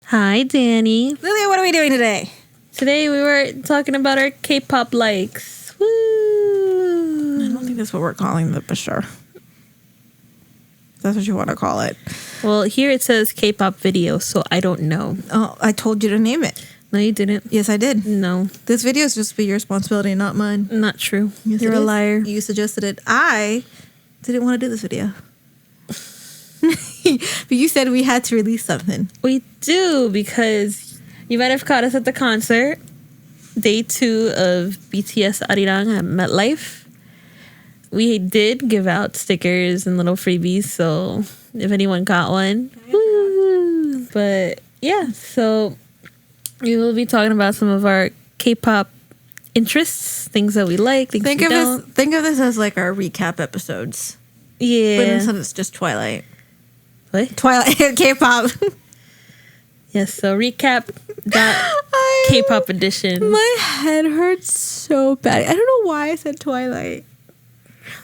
Hi, Danny. Lilia, what are we doing today? Today we were talking about our K-pop likes. Woo! I don't think that's what we're calling it, but sure. That's what you want to call it. Well, here it says K-pop video, so I don't know. Oh, I told you to name it. No, you didn't. Yes, I did. No. This video is just be your responsibility, not mine. Not true. Yes, You're a liar. You suggested it. I didn't want to do this video. But you said we had to release something. We do, because you might have caught us at the concert. Day 2 of BTS Arirang at MetLife. We did give out stickers and little freebies, so if anyone got one. Woo! But yeah, so we will be talking about some of our K-pop interests, things that we like, things we don't. Think of this as like our recap episodes. Yeah. But instead it's just Twilight. What? Twilight K-pop. Yes, so recap that K-pop edition. My head hurts so bad. I don't know why I said Twilight.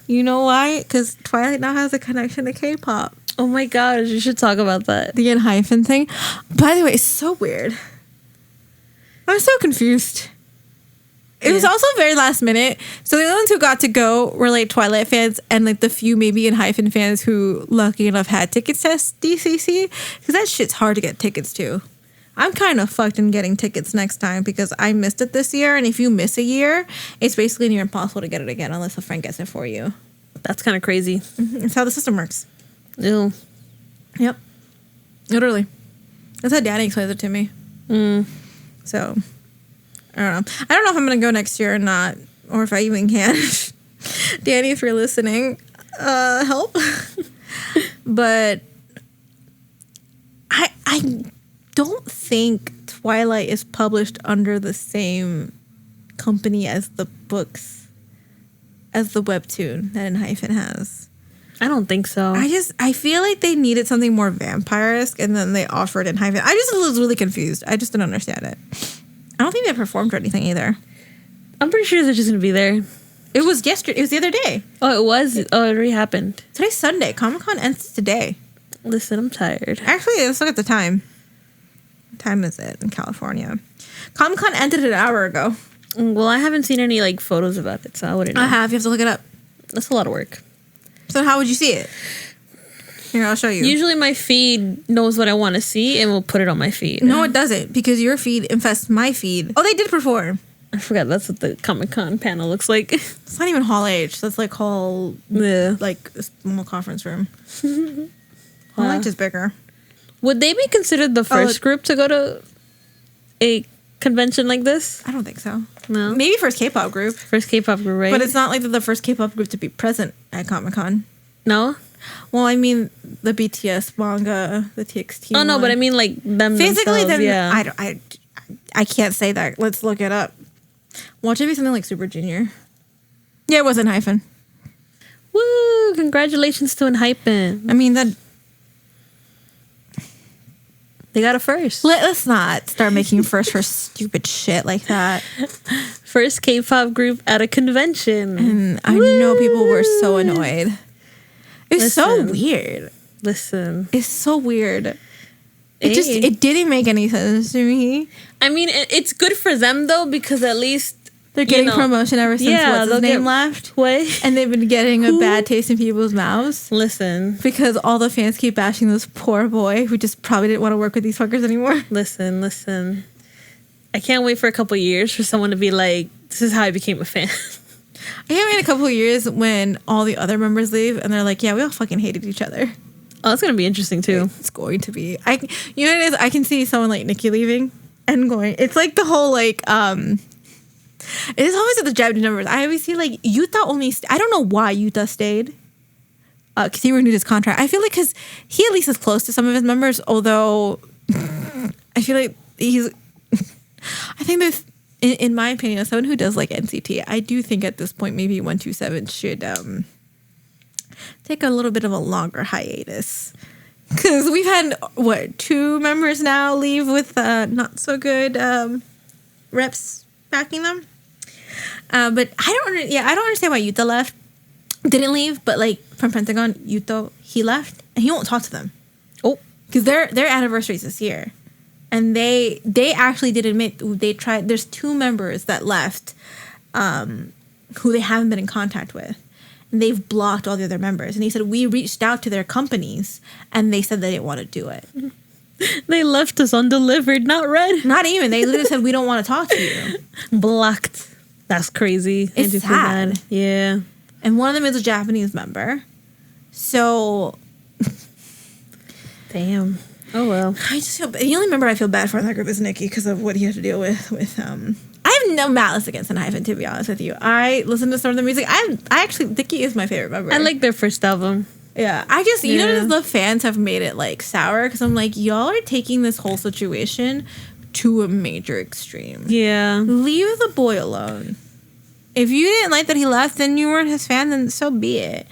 You know why? Because Twilight now has a connection to K-pop. Oh my gosh, you should talk about that. The hyphen thing. By the way, it's so weird. I'm so confused. It was also very last minute. So the only ones who got to go were like Twilight fans and like the few maybe hyphen fans who lucky enough had tickets to DCC. Because that shit's hard to get tickets to. I'm kind of fucked in getting tickets next time because I missed it this year. And if you miss a year, it's basically near impossible to get it again unless a friend gets it for you. That's kind of crazy. Mm-hmm. That's how the system works. Ew. Yep. Literally. That's how Danny explains it to me. So, I don't know. I don't know if I'm going to go next year or not. Or if I even can. Danny, if you're listening, help. But I don't think Twilight is published under the same company as the books, as the webtoon that hyphen has. I don't think so. I feel like they needed something more vampire-esque and then they offered in hyphen. I just was really confused. I just didn't understand it. I don't think they performed or anything either. I'm pretty sure they're just going to be there. It was yesterday. It was the other day. Oh, it was? Oh, it already happened. Today's Sunday. Comic-Con ends today. Listen, I'm tired. Actually, let's look at the time. What time is it in California? Comic-Con ended an hour ago. Well, I haven't seen any like photos about it, so I wouldn't know. I have. You have to look it up. That's a lot of work. So how would you see it? Here, I'll show you. Usually my feed knows what I want to see and will put it on my feed. No, it doesn't, because your feed infests my feed. Oh, they did perform. I forgot that's what the Comic-Con panel looks like. It's not even Hall H. That's like Hall, like a small conference room. Hall H is bigger. Would they be considered the first group to go to a convention like this? I don't think so. No. Maybe first K-pop group. First K-pop group, right? But it's not like the first K-pop group to be present at Comic-Con. No? Well, I mean the BTS manga, the TXT. Oh, no, but I mean like them physically. Then yeah. I can't say that. Let's look it up. Watch it be something like Super Junior. Yeah, it wasn't hyphen. Woo! Congratulations to hyphen. I mean that. They got a first. Let's not start making first for stupid shit like that. First K-pop group at a convention. And I know people were so annoyed. It's so weird. Listen. It's so weird. It didn't make any sense to me. I mean, it's good for them, though, because at least they're getting promotion ever since what's his name left. What? And they've been getting a bad taste in people's mouths. Listen. Because all the fans keep bashing this poor boy who just probably didn't want to work with these fuckers anymore. Listen. I can't wait for a couple years for someone to be like, this is how I became a fan. I can't wait in a couple of years when all the other members leave and they're like, yeah, we all fucking hated each other. Oh, that's going to be interesting, too. It's going to be. You know what it is? I can see someone like Nikki leaving and going. It's like the whole, like, it is always at the Japanese numbers. I always see, like, Yuta only... I don't know why Yuta stayed. Because he renewed his contract. I feel like because he at least is close to some of his members, although I feel like he's... I think there's... In my opinion, as someone who does like NCT, I do think at this point maybe 127 should take a little bit of a longer hiatus. Because we've had, 2 members now leave with not so good reps backing them. But I don't understand why Yuta left. Didn't leave, but like from Pentagon, Yuto, he left and he won't talk to them. Oh. Because their anniversary's this year. And they actually did admit they tried. There's 2 members that left who they haven't been in contact with. And they've blocked all the other members. And he said, we reached out to their companies and they said they didn't want to do it. They left us undelivered, not read. Not even. They literally said, we don't want to talk to you. Blocked. That's crazy. It's sad. Yeah. And one of them is a Japanese member. So. Damn. Oh, well. I just feel the only member I feel bad for in that group is Nikki because of what he had to deal with I have no malice against Hyphen, to be honest with you. I listen to some of the music. I actually, Nikki is my favorite member. I like their first album. Yeah. I just, you know, the fans have made it like sour because I'm like, y'all are taking this whole situation to a major extreme. Yeah. Leave the boy alone. If you didn't like that he left, then you weren't his fan, then so be it.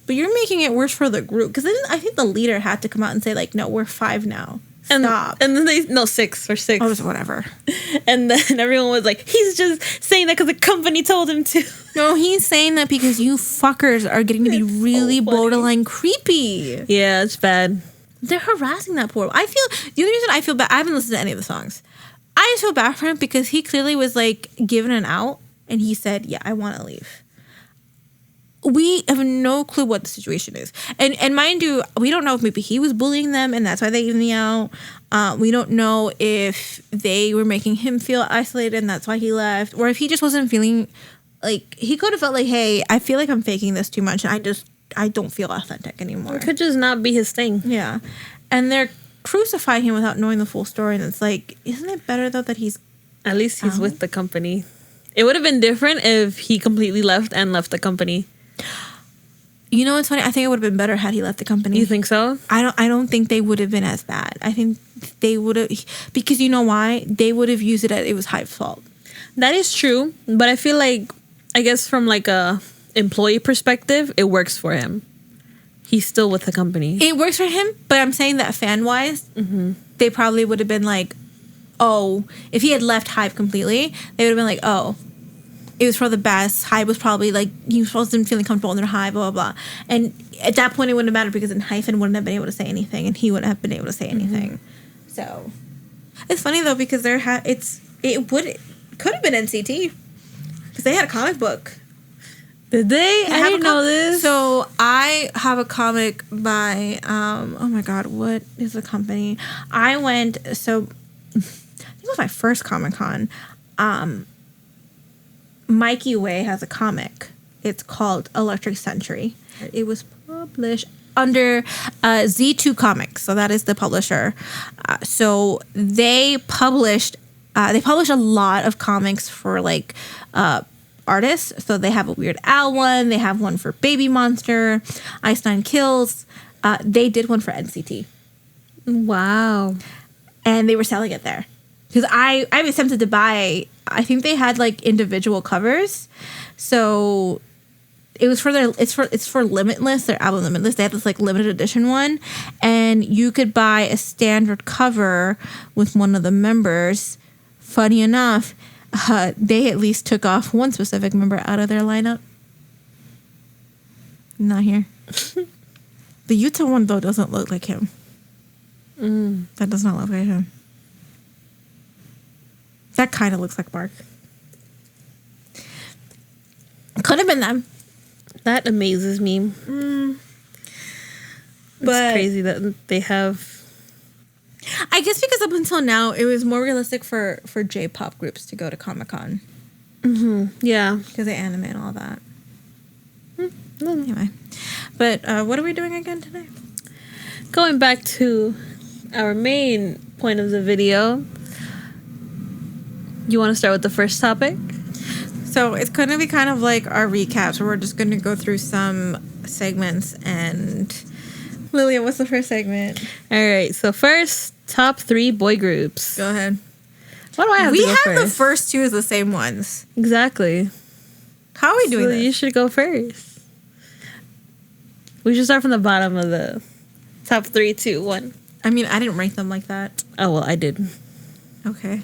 But you're making it worse for the group. Because I think the leader had to come out and say, like, no, we're 5 now. Stop. And then 6 or 6. Oh, whatever. And then everyone was like, he's just saying that because the company told him to. No, he's saying that because you fuckers are getting to be really borderline creepy. Yeah, it's bad. They're harassing that poor. The only reason I feel bad, I haven't listened to any of the songs. I just feel bad for him because he clearly was, like, given an out. And he said, yeah, I want to leave. We have no clue what the situation is. And mind you, we don't know if maybe he was bullying them and that's why they gave me out. We don't know if they were making him feel isolated and that's why he left. Or if he just wasn't feeling like, he could have felt like, hey, I feel like I'm faking this too much. And I don't feel authentic anymore. It could just not be his thing. Yeah. And they're crucifying him without knowing the full story. And it's like, isn't it better though that he's at least he's with the company? It would have been different if he completely left the company. You know what's funny? I think it would have been better had he left the company. You think so? I don't think they would have been as bad. I think they would have, because you know why? They would have used it as it was Hype's fault. That is true, but I feel like, I guess from like a employee perspective, it works for him. He's still with the company. It works for him, but I'm saying that fan-wise, they probably would have been like, oh, if he had left Hype completely, they would have been like, oh, it was for the best. Hype was probably like, he wasn't feeling comfortable in their Hype, blah, blah, blah. And at that point, it wouldn't have mattered because then Hyphen wouldn't have been able to say anything and he wouldn't have been able to say anything. So, it's funny though because could have been NCT because they had a comic book. Did they? I didn't know this. So, I have a comic by, oh my God, what is the company? I think it was my first Comic-Con. Mikey Way has a comic. It's called Electric Century. It was published under Z2 Comics, so that is the publisher. So they published a lot of comics for like artists. So they have a Weird Al one. They have one for Baby Monster, Ice Nine Kills. They did one for NCT. Wow. And they were selling it there. Because I was tempted to buy, I think they had like individual covers. So it was for it's for Limitless, their album Limitless. They had this like limited edition one. And you could buy a standard cover with one of the members. Funny enough, they at least took off one specific member out of their lineup. Not here. The Utah one though doesn't look like him. That does not look like him. That kind of looks like Mark. Could have been them. That amazes me. It's crazy that they have. I guess because up until now, it was more realistic for J-pop groups to go to Comic-Con. Yeah. Because they anime and all that. Anyway. But what are we doing again today? Going back to our main point of the video. You want to start with the first topic? So it's going to be kind of like our recap. So we're just going to go through some segments. And Lilia, what's the first segment? All right. So first, top 3 boy groups. Go ahead. Why do I have to go first? The first 2 as the same ones. Exactly. How are we doing this? You should go first. We should start from the bottom of the top 3, 2, 1. I mean, I didn't rank them like that. Oh, well, I did. Okay.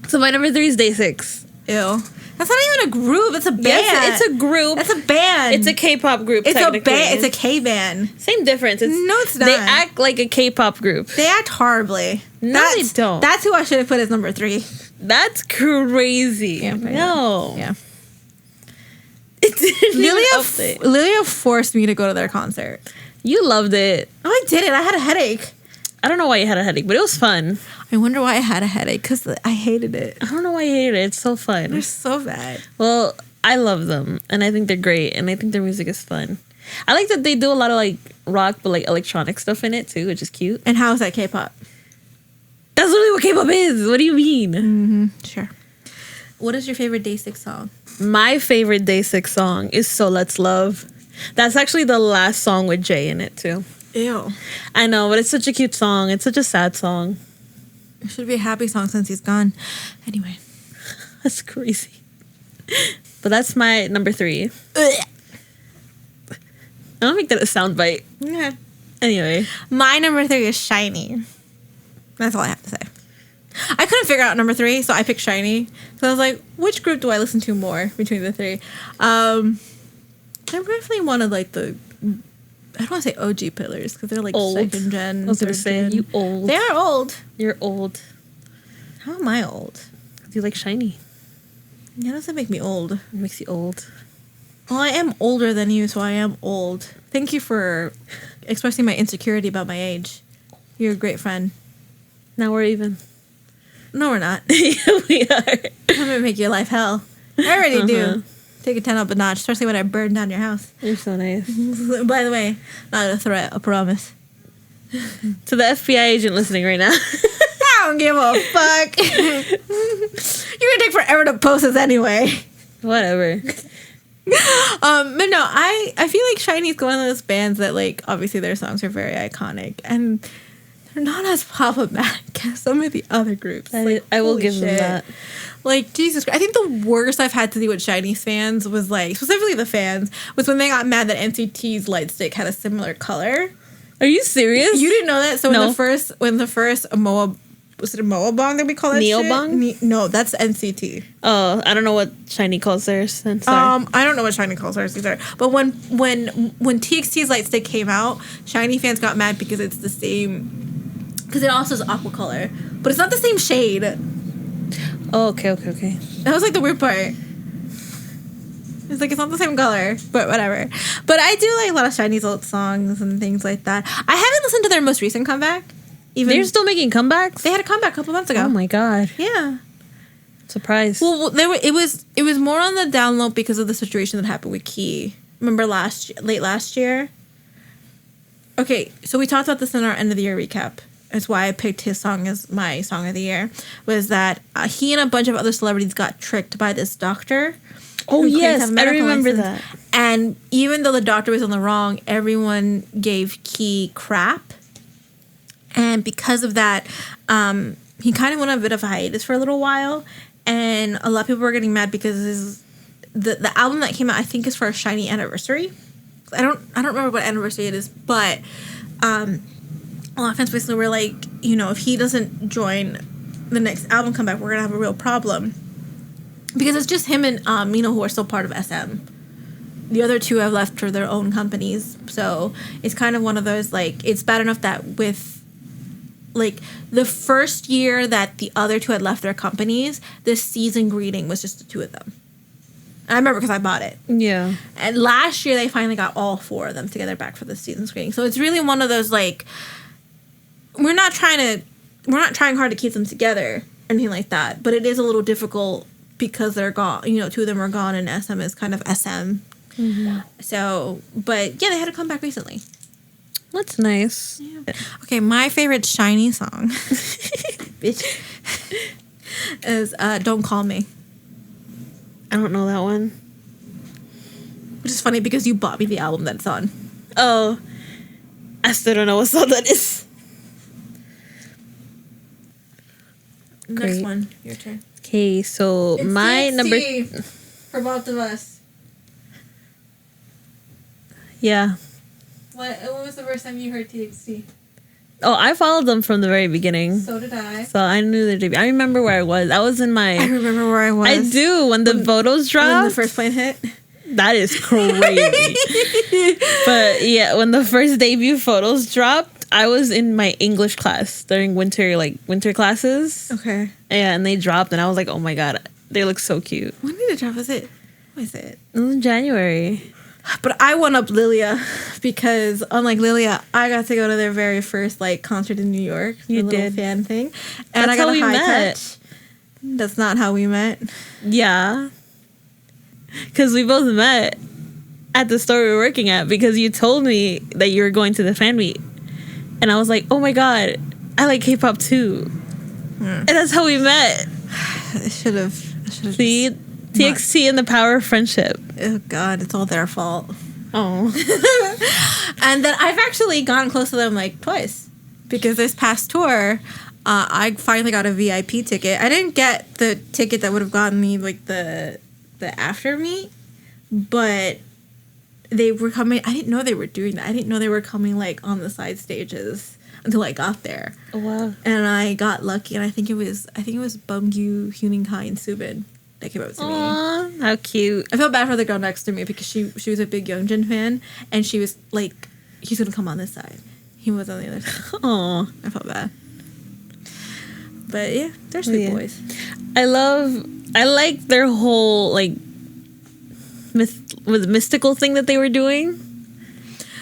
So my number 3 is Day 6. Ew. That's not even a group. It's a band. Yes, it's a group. That's a band. It's a K-pop group. It's a band. It's a K band. Same difference. No, it's not. They act like a K-pop group. They act horribly. No, they don't. That's who I should have put as number 3. That's crazy. Yeah, no. Yeah. Lilia Lilia forced me to go to their concert. You loved it. Oh, I didn't. I had a headache. I don't know why you had a headache, but it was fun. I wonder why I had a headache, because I hated it. I don't know why you hated it. It's so fun. They're so bad. Well, I love them, and I think they're great, and I think their music is fun. I like that they do a lot of like rock, but like electronic stuff in it too, which is cute. And how is that K-pop? That's literally what K-pop is. What do you mean? Mm-hmm. Sure. What is your favorite Day 6 song? My favorite Day 6 song is So Let's Love. That's actually the last song with Jay in it too. Ew. I know, but it's such a cute song. It's such a sad song. It should be a happy song since he's gone. Anyway. That's crazy. But that's my number 3. Ugh. I don't make that a soundbite. Yeah. Anyway. My number 3 is Shiny. That's all I have to say. I couldn't figure out number 3, so I picked Shiny. So I was like, which group do I listen to more between the 3? I definitely wanted like the... I don't want to say OG pillars because they're like old. second gen. I was going to say, you old. They are old. You're old. How am I old? You like Shiny. That doesn't make me old. It makes you old. Well, I am older than you, so I am old. Thank you for expressing my insecurity about my age. You're a great friend. Now we're even. No, we're not. Yeah, we are. I'm going to make your life hell. I already do. Take it 10 up a notch, especially when I burn down your house. You're so nice. By the way, not a threat, a promise. To the FBI agent listening right now. I don't give a fuck. You're gonna take forever to post this anyway. Whatever. But no, I feel like Shiny's one of those bands that like obviously their songs are very iconic and they're not as problematic as some of the other groups. I will give them that. Like, Jesus Christ. I think the worst I've had to deal with Shiny's fans was like, specifically the fans, was when they got mad that NCT's light stick had a similar color. Are you serious? You didn't know that? So No. when the first Moa, was it a Moa Bong that we call that Neo shit? Bong? No, that's NCT. Oh, I don't know what Shiny calls theirs. I'm sorry. I don't know what Shiny calls hers either. But when TXT's light stick came out, Shiny fans got mad because it's the same, because it also is aqua color, but it's not the same shade. Oh, okay. That was like the weird part. It's like it's not the same color, but whatever. But I do like a lot of Shiny's old songs and things like that. I haven't listened to their most recent comeback. Even They're still making comebacks? they had a comeback a couple months ago. Oh my god. Yeah. Surprise. Well, it was more on the down low because of the situation that happened with Key. Remember late last year? Okay, so we talked about this in our end of the year recap. That's why I picked his song as my song of the year. Was that he and a bunch of other celebrities got tricked by this doctor. Oh who claims to yes, have I medical remember license. that. And even though the doctor was on the wrong, everyone gave Key crap. And because of that, he kind of went on a bit of a hiatus for a little while. And a lot of people were getting mad because the album that came out, I think, is for a Shiny anniversary. I don't remember what anniversary it is, but a lot of fans basically were like, you know, if he doesn't join the next album comeback, we're gonna have a real problem. Because it's just him and Mino who are still part of SM. The other two have left for their own companies. So it's kind of one of those, like, it's bad enough that with, like, the first year that the other two had left their companies, the season greeting was just the two of them. I remember because I bought it. Yeah. And last year they finally got all four of them together back for the season screening. So it's really one of those, like, we're not trying hard to keep them together or anything like that. But it is a little difficult because they're gone. You know, two of them are gone and SM is kind of SM. Mm-hmm. So, but yeah, they had to come back recently. That's nice. Yeah. Okay, my favorite Shiny song bitch, is Don't Call Me. I don't know that one. Which is funny because you bought me the album that's on. Oh, I still don't know what song that is. Next Great. one, your turn. Okay, so It's my TXT number... for both of us. Yeah. What was the first time you heard TXT? Oh, I followed them from the very beginning. So did I. So I knew their debut. I remember where I was. I was in my... I remember where I was. I do. When the photos dropped. When the first plane hit. That is crazy. But yeah, when the first debut photos dropped, I was in my English class during winter classes. Okay. Yeah, and they dropped, and I was like, oh my God, they look so cute. When did it drop? What is it? It was in January. But I won up Lilia because, unlike Lilia, I got to go to their very first like concert in New York. You the little did. fan thing, and That's I got how a we high met. touch. That's not how we met. Yeah. Because we both met at the store we were working at because you told me that you were going to the fan meet. And I was like, oh my God, I like K-pop too. And that's how we met. I should have. See? TXT and the power of friendship. Oh God, it's all their fault. Oh. And then I've actually gotten close to them like twice because this past tour, I finally got a VIP ticket. I didn't get the ticket that would have gotten me like the after meet, but they were coming. I didn't know they were doing that. I didn't know they were coming like on the side stages until I got there. Oh, wow. And I got lucky, and I think it was Bumgyu, Huninkai, and Subin that came up to me. Aw, how cute. I felt bad for the girl next to me because she was a big Youngjin fan, and she was like, he's gonna come on this side. He was on the other side. Aw. I felt bad. But yeah, they're sweet boys. I like their whole like mystical thing that they were doing.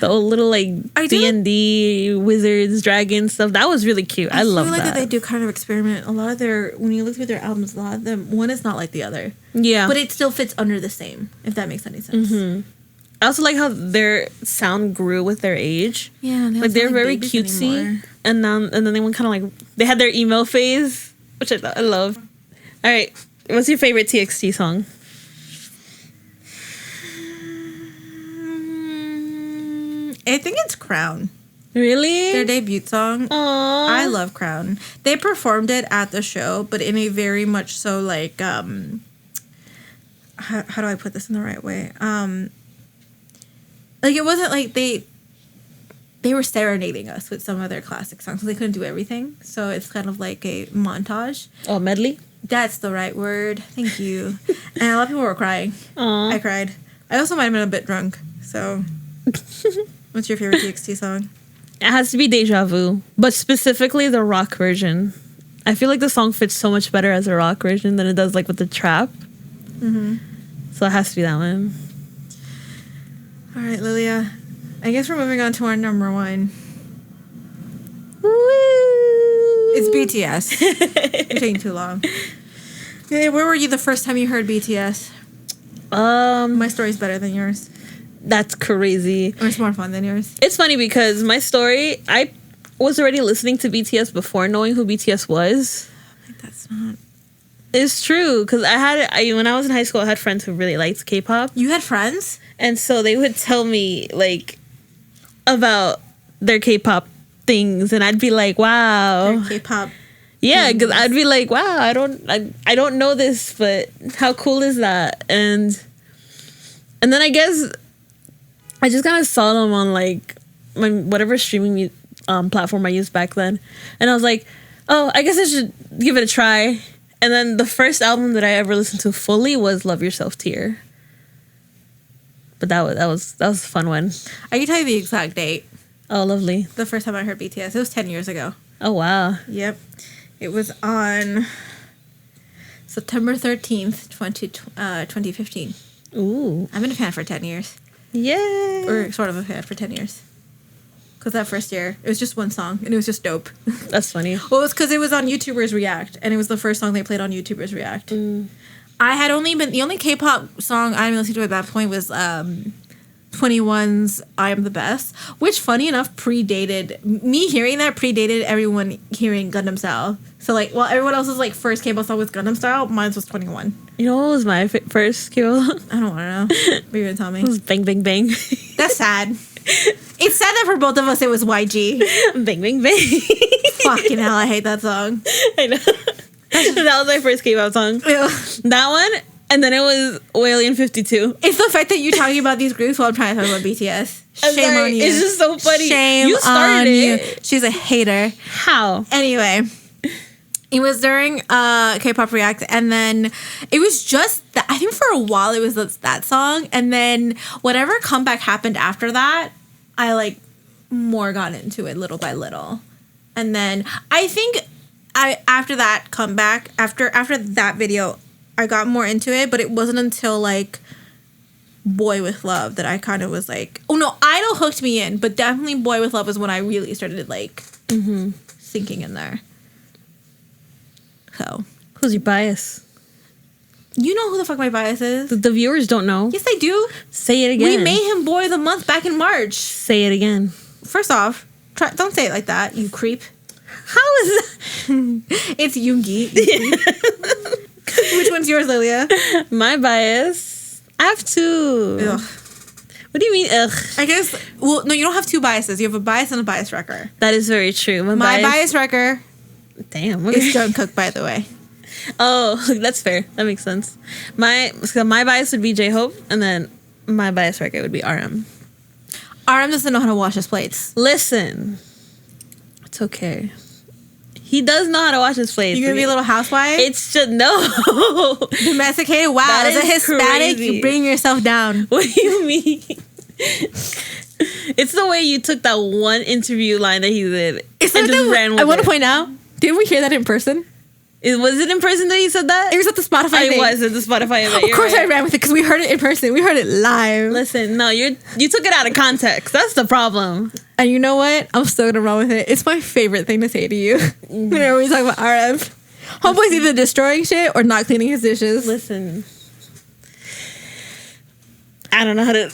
The whole little like D&D wizards, dragons stuff. That was really cute. I love that. I feel like that they do kind of experiment. A lot of when you look through their albums, a lot of them, one is not like the other. Yeah. But it still fits under the same, if that makes any sense. Mm-hmm. I also like how their sound grew with their age. Yeah. Like they're very cutesy. Anymore. And then they went kind of like, they had their emo phase, which I love. All right. What's your favorite TXT song? I think it's Crown. Really? Their debut song. Aww. I love Crown. They performed it at the show, but in a very much so like how do I put this in the right way? Like it wasn't like they were serenading us with some of their classic songs. So they couldn't do everything. So it's kind of like a montage. Oh, medley? That's the right word. Thank you. And a lot of people were crying. Aww. I cried. I also might have been a bit drunk. So what's your favorite TXT song? It has to be Deja Vu, but specifically the rock version. I feel like the song fits so much better as a rock version than it does like with the trap. Mm-hmm. So it has to be that one. All right, Lilia. I guess we're moving on to our number one. Woo! It's BTS. You're taking too long. Hey, where were you the first time you heard BTS? My story's better than yours. That's crazy. Or it's more fun than yours. It's funny because my story, I was already listening to BTS before knowing who BTS was. That's not... It's true, because when I was in high school, I had friends who really liked K-pop. You had friends? And so they would tell me, like, about their K-pop things, and I'd be like, wow. Their K-pop. Yeah, because I'd be like, wow, I don't know this, but how cool is that? And then I guess I just kind of saw them on, like, my whatever streaming platform I used back then. And I was like, oh, I guess I should give it a try. And then the first album that I ever listened to fully was Love Yourself Tear. But that was a fun one. I can tell you the exact date. Oh, lovely. The first time I heard BTS. It was 10 years ago. Oh, wow. Yep. It was on September 13th, 2015. Ooh. I've been a fan for 10 years. Yay. Or sort of a fan for 10 years. Because that first year, it was just one song, and it was just dope. That's funny. Well, it was because it was on YouTubers React, and it was the first song they played on YouTubers React. I had the only K-pop song I listened to at that point was 21's I Am the Best, which, funny enough, me hearing that predated everyone hearing Gangnam Style. So, like, while everyone else's, like, first K-pop song was Gangnam Style, mine was 21. You know what was my first K-pop? I don't want to know. What are you going to tell me? It was Bang Bang Bang. That's sad. It's sad that for both of us it was YG. Bang Bang Bang. Fucking hell, I hate that song. I know. That was my first K-pop song. Ew. That one, and then it was Alien 52. It's the fact that you're talking about these groups while I'm trying to talk about BTS. I'm Shame sorry, on you. it's just so funny. Shame You started on you. it. She's a hater. How? Anyway, it was during K-pop React, and then it was just that. I think for a while it was that song, and then whatever comeback happened after that, I like more got into it little by little, and then I think after that comeback, after that video, I got more into it, but it wasn't until like Boy With Love that I kind of was like, oh no, Idol hooked me in, but definitely Boy With Love was when I really started like sinking in there. So, Who's your bias? you know who the fuck my bias is? The viewers don't know. Yes, I do. Say it again. We made him Boy of the Month back in March. Say it again. First off, don't say it like that, you creep. How is that? It's Yoongi. You creep. Which one's yours, Lilia? My bias? I have two. Ugh. What do you mean, ugh? I guess, well, no, you don't have two biases. You have a bias and a bias wrecker. That is very true. My bias wrecker Damn. is Jungkook, by the way. Oh, that's fair. That makes sense. My bias would be J-Hope, and then my bias record would be RM. RM doesn't know how to wash his plates. Listen, it's okay. He does know how to wash his plates. You gonna be a little housewife? It's just no. Domesticated? Wow, That as a is Hispanic, crazy. you bring yourself down. What do you mean? It's the way you took that one interview line that he did It's and like just ran with I want it. to point out, didn't we hear that in person? Was it in person that he said that? It was at the Spotify It thing. was at the Spotify event. Of You're course right. I ran with it because we heard it in person. We heard it live. Listen, no, you took it out of context. That's the problem. And you know what? I'm still gonna run with it. It's my favorite thing to say to you whenever we talk about RM. Homeboy's either destroying shit or not cleaning his dishes. Listen, I don't know how to.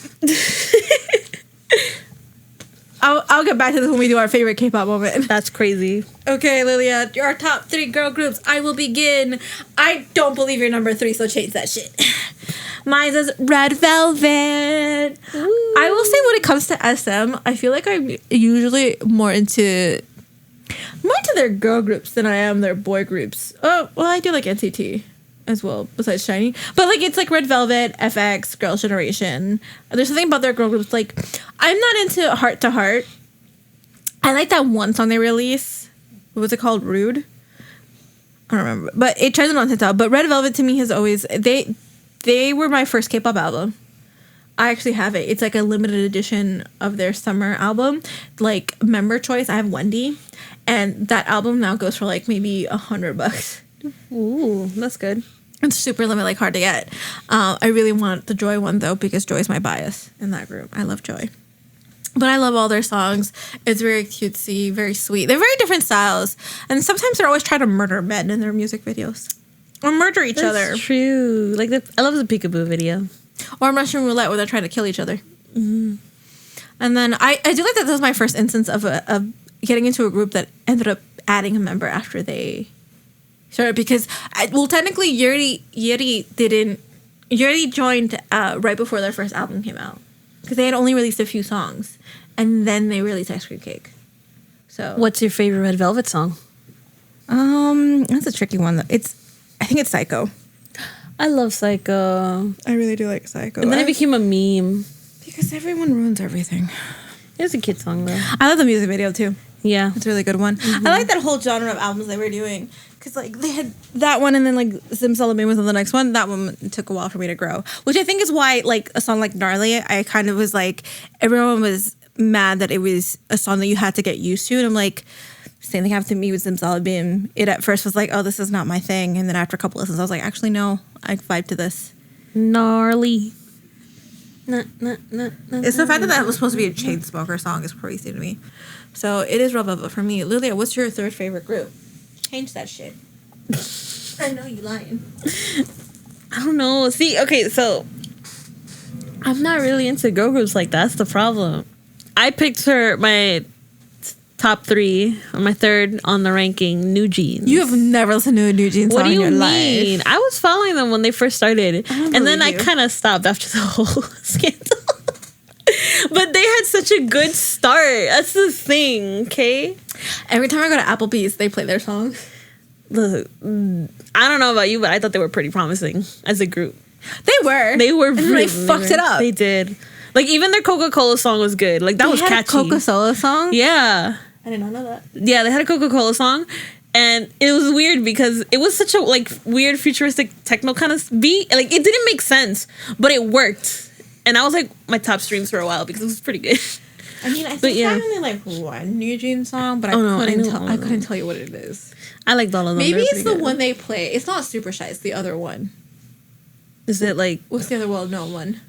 I'll get back to this when we do our favorite K-pop moment. That's crazy. Okay, Lilia, your top 3 girl groups. I will begin. I don't believe you're number 3, so change that shit. Mine is Red Velvet. Ooh. I will say when it comes to SM, I feel like I'm usually more into their girl groups than I am their boy groups. Oh, well, I do like NCT as well, besides Shiny. But like it's like Red Velvet, FX, Girls' Generation. There's something about their girl groups. Like, I'm not into Heart to Heart. I like that one song they released. What was it called? Rude? I don't remember. But it trended on TikTok. But Red Velvet to me has always... They were my first K-pop album. I actually have it. It's like a limited edition of their summer album. Like, member choice, I have Wendy. And that album now goes for like maybe $100. Ooh, that's good. It's super limited, like hard to get. I really want the Joy one though, because Joy's my bias in that group. I love Joy. But I love all their songs. It's very cutesy, very sweet. They're very different styles. And sometimes they're always trying to murder men in their music videos. Or murder each other. That's true. Like I love the Peekaboo video. Or Mushroom Roulette where they're trying to kill each other. Mm-hmm. And then I do like that was my first instance of getting into a group that ended up adding a member after they started. Because, technically Yuri joined right before their first album came out. Because they had only released a few songs. And then they released Ice Cream Cake. So What's your favorite Red Velvet song? that's a tricky one. I think it's Psycho. I love Psycho. I really do like Psycho. And then it became a meme. because everyone ruins everything. It's a kid song though. I love the music video too. Yeah. It's a really good one. I like that whole genre of albums they were doing. Because, like, they had that one and then, like, Simsalabim was on the next one. That one took a while for me to grow. Which I think is why, like, a song like Gnarly, I kind of was like, everyone was mad that it was a song that you had to get used to. And I'm like, same thing happened to me with Simsalabim. It at first was like, oh, this is not my thing. And then after a couple listens, I was like, actually, no, I vibe to this. Gnarly. It's the fact that that was supposed to be a Chainsmoker song is crazy to me. So it is Red Velvet for me. Lilia, what's your third favorite group? Change that shit. I know you lying. I don't know. See, okay, so I'm not really into girl groups like that. That's the problem. I picked my top 3, or my third on the ranking, New Jeans. You have never listened to a New Jeans What song do in you your mean? life. I was following them when they first started, don't and then I believe you. kind of stopped after the whole scandal. But they had such a good start. That's the thing, okay? Every time I go to Applebee's, they play their songs. Look, I don't know about you, but I thought they were pretty promising as a group. They were. They were And then really, they fucked it up. They did. Like even their Coca-Cola song was good. Like that was had catchy. a Coca-Cola song? Yeah. I did not know that. Yeah, they had a Coca-Cola song. And it was weird because it was such a like weird futuristic techno kind of beat. Like it didn't make sense, but it worked. And that was like my top streams for a while because it was pretty good. I mean, I think I only like one New Jeans song, but I couldn't tell you what it is. I liked all of them. Maybe it's the one they play. It's not Super Shy. It's the other one. Is it like what's the other well-known one?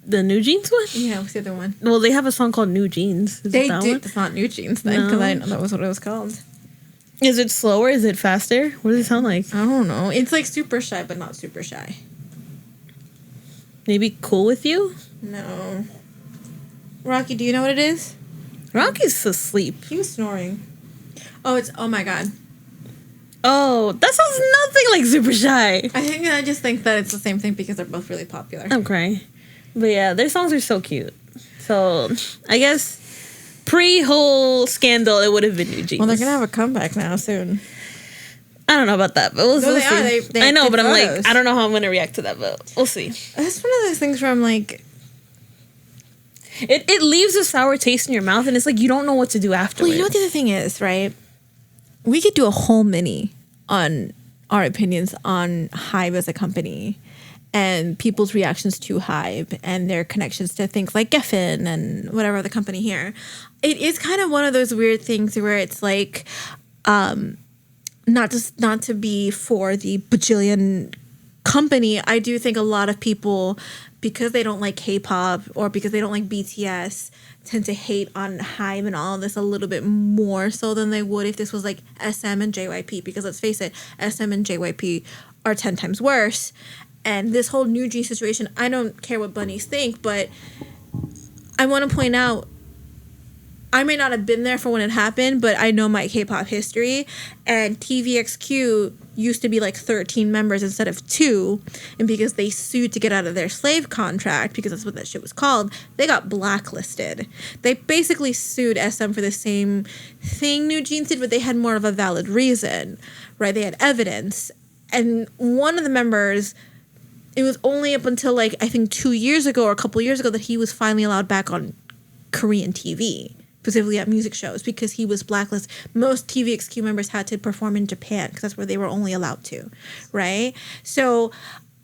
The New Jeans one? Yeah, what's the other one? Well, they have a song called New Jeans. Is it that one? It's not New Jeans then, because I didn't know that was what it was called. Is it slower? Is it faster? What does it sound like? I don't know. It's like Super Shy, but not Super Shy. Maybe Cool With You? No. Rocky, do you know what it is? Rocky's asleep. He was snoring. Oh, it's Oh My God. Oh, that sounds nothing like Super Shy. I just think that it's the same thing because they're both really popular. I'm crying. But yeah, their songs are so cute. So I guess pre-whole scandal, it would have been New Jeans. Well, they're gonna have a comeback now soon. I don't know about that, but we'll see. I know, but I'm photos. like, I don't know how I'm gonna react to that, but we'll see. That's one of those things where I'm like, it leaves a sour taste in your mouth, and it's like you don't know what to do afterwards. well, you know what the other thing is, right? We could do a whole mini on our opinions on Hybe as a company and people's reactions to Hybe and their connections to things like Geffen and whatever other company here. It is kind of one of those weird things where it's like, not to be for the bajillion company, I do think a lot of people, because they don't like K-pop or because they don't like BTS, tend to hate on Hybe and all of this a little bit more so than they would if this was like SM and JYP. Because let's face it, SM and JYP are 10 times worse. And this whole New Jeans situation, I don't care what bunnies think, but I want to point out, I may not have been there for when it happened, but I know my K-pop history, and TVXQ used to be like 13 members instead of 2, and because they sued to get out of their slave contract, because that's what that shit was called, they got blacklisted. They basically sued SM for the same thing New Jeans did, but they had more of a valid reason, right? They had evidence, and one of the members, it was only up until like I think 2 years ago or a couple years ago that he was finally allowed back on Korean TV, specifically at music shows, because he was blacklisted. Most TVXQ members had to perform in Japan because that's where they were only allowed to, right? So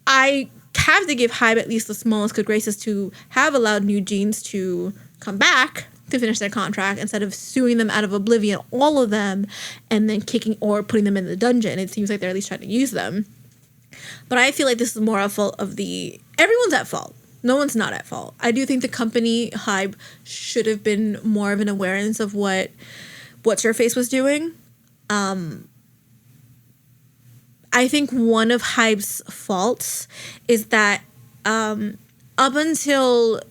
I have to give Hybe at least the smallest good graces to have allowed New Jeans to come back to finish their contract instead of suing them out of oblivion, all of them, and then kicking or putting them in the dungeon. It seems like they're at least trying to use them. But I feel like this is more a fault of everyone's at fault. No one's not at fault. I do think the company, Hybe, should have been more of an awareness of what What's Her Face was doing. I think one of Hybe's faults is that up until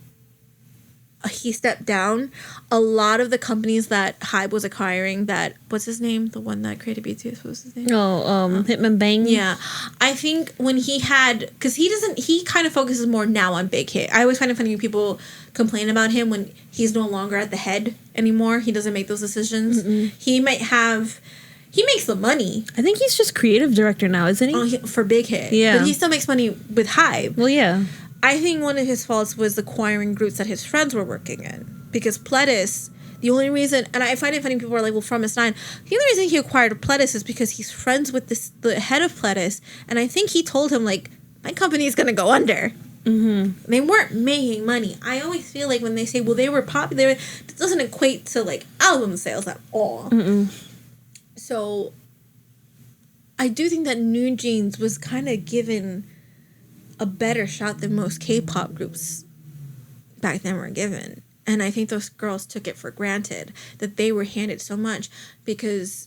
he stepped down, a lot of the companies that Hybe was acquiring, that, what's his name? The one that created BTS, what was his name? Hitman Bang. Yeah. I think when he kind of focuses more now on big hit. I always find it funny when people complain about him when he's no longer at the head anymore. He doesn't make those decisions. Mm-mm. He makes the money. I think he's just creative director now, isn't he? For big hit. Yeah. But he still makes money with Hybe. Well, yeah. I think one of his faults was acquiring groups that his friends were working in. Because Pledis, the only reason, and I find it funny, people are like, well, From Is 9. The only reason he acquired Pledis is because he's friends with the head of Pledis. And I think he told him, like, my company is going to go under. Mm-hmm. They weren't making money. I always feel like when they say, well, they were popular, it doesn't equate to, like, album sales at all. Mm-mm. So I do think that New Jeans was kind of given a better shot than most K-pop groups back then were given. And I think those girls took it for granted that they were handed so much because,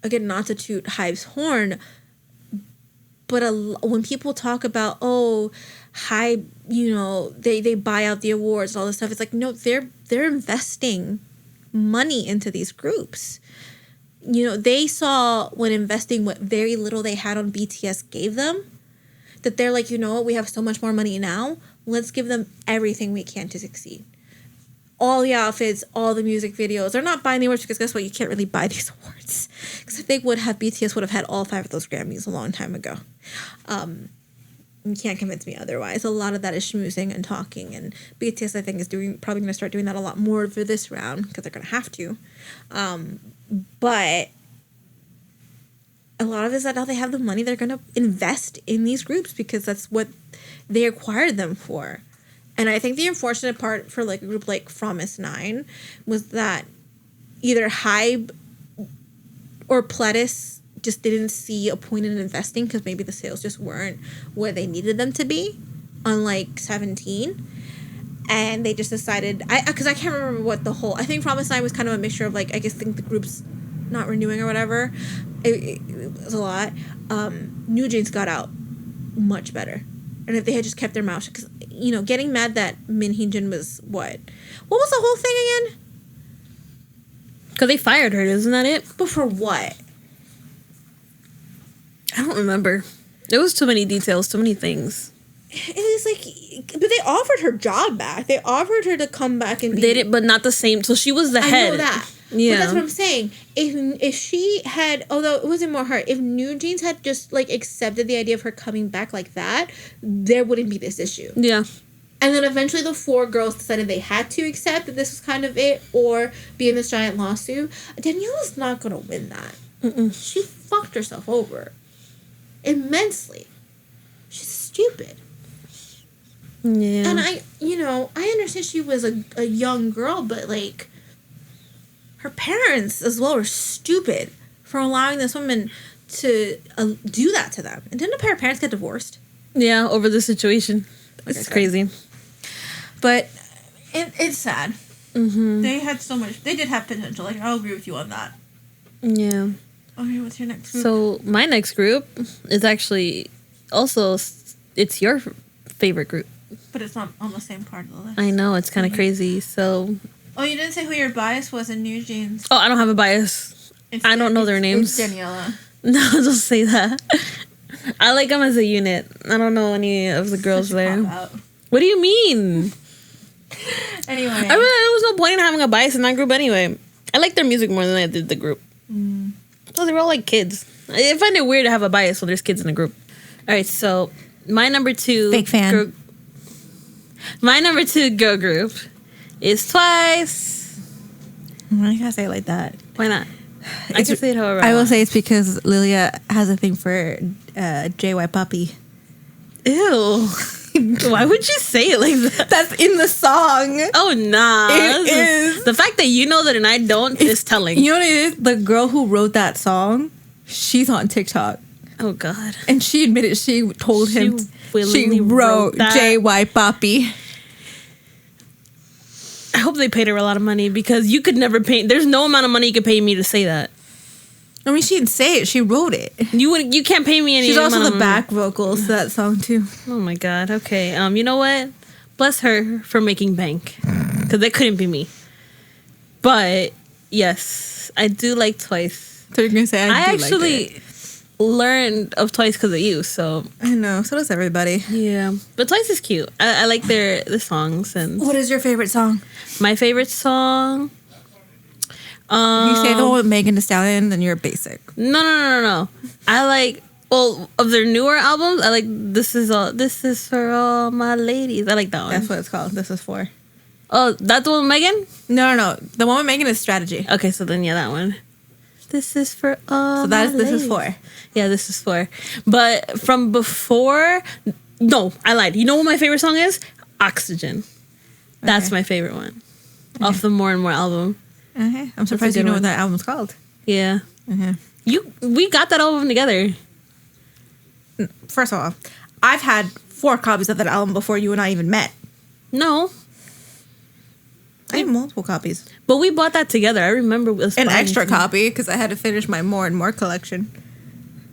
again, not to toot Hybe's horn, but when people talk about, oh, Hybe, they buy out the awards and all this stuff, it's like, no, they're investing money into these groups. They saw when investing what very little they had on BTS gave them, that they're like, you know what, we have so much more money now. Let's give them everything we can to succeed. All the outfits, all the music videos. They're not buying the awards because guess what? You can't really buy these awards. Because if they BTS would have had all 5 of those Grammys a long time ago. You can't convince me otherwise. A lot of that is schmoozing and talking, and BTS, I think, is probably going to start doing that a lot more for this round because they're going to have to. But a lot of it is that now they have the money, they're going to invest in these groups because that's what they acquired them for. And I think the unfortunate part for like a group like Fromis9 was that either Hybe or Pledis just didn't see a point in investing because maybe the sales just weren't where they needed them to be, unlike 17. And they just decided, because I can't remember what the whole, I think Promise9 was kind of a mixture of like, I guess think the group's not renewing or whatever. It was a lot. New Jeans got out much better. And if they had just kept their mouth shut, because, you know, getting mad that Min Hee-jin was what was the whole thing again? Because they fired her, isn't that it? But for what? I don't remember. There was too many details, too many things. It was like, but they offered her job back. They offered her to come back and be. They did, but not the same. So she was the head. I know that. Yeah. But that's what I'm saying. If she had, although it wasn't more her, if New Jeans had just like accepted the idea of her coming back like that, there wouldn't be this issue. Yeah. And then eventually the 4 girls decided they had to accept that this was kind of it or be in this giant lawsuit. Daniela's not going to win that. Mm-mm. She fucked herself over. Immensely. She's stupid. Yeah. And I understand she was a young girl, but like her parents as well were stupid for allowing this woman to do that to them. And didn't a pair of parents get divorced? Yeah, over the situation. It's crazy. But it's sad. Mm-hmm. They had so much. They did have potential. Like, I'll agree with you on that. Yeah. Okay, what's your next group? So my next group is actually also, it's your favorite group. But it's not on the same part of the list. I know, it's kind of crazy. So. Oh, you didn't say who your bias was in New Jeans. Oh, I don't have a bias. I don't know their names. It's Daniela. No, don't say that. I like them as a unit. I don't know any of the girls there. What do you mean? Anyway. I mean, there was no point in having a bias in that group anyway. I like their music more than I did the group. So they were all like kids. I find it weird to have a bias when there's kids in a group. All right, so my number 2... Fake fan. My number 2 girl group is Twice. Why you gotta say it like that? Why not? I can say it however I will say it's because Lilia has a thing for JY Puppy. Ew. Why would you say it like that? That's in the song. Oh, nah. It is. The fact that you know that and I don't is telling. You know what it is? The girl who wrote that song, she's on TikTok. Oh, God. And she admitted she told him she wrote that. JY Puppy. I hope they paid her a lot of money because you could never pay. There's no amount of money you could pay me to say that. I mean, she didn't say it. She wrote it. You can't pay me any. She's also the back vocals to that song too. Oh my God. Okay. You know what? Bless her for making bank, because that couldn't be me. But yes, I do like Twice. So you're gonna say I actually learned of Twice because of you. So I know. So does everybody. Yeah, but Twice is cute. I like the songs. And what is your favorite song? My favorite song. You say the one with Megan Thee Stallion, then you're basic. No. I like, well, of their newer albums, I like This Is For All My Ladies. I like that one. That's what it's called. This is for. Oh, that's the one with Megan? No. The one with Megan is Strategy. Okay, so then yeah, that one. This is for all. So that's my This ladies. Is For. Yeah, This Is For. But from before, no, I lied. You know what my favorite song is? Oxygen. That's my favorite one. Okay. Off the More and More album. Okay. I'm surprised you know what that album's called. Yeah. We got that album together. First of all, I've had 4 copies of that album before you and I even met. No. I have multiple copies. But we bought that together. I remember us an extra copy because I had to finish my More and More collection.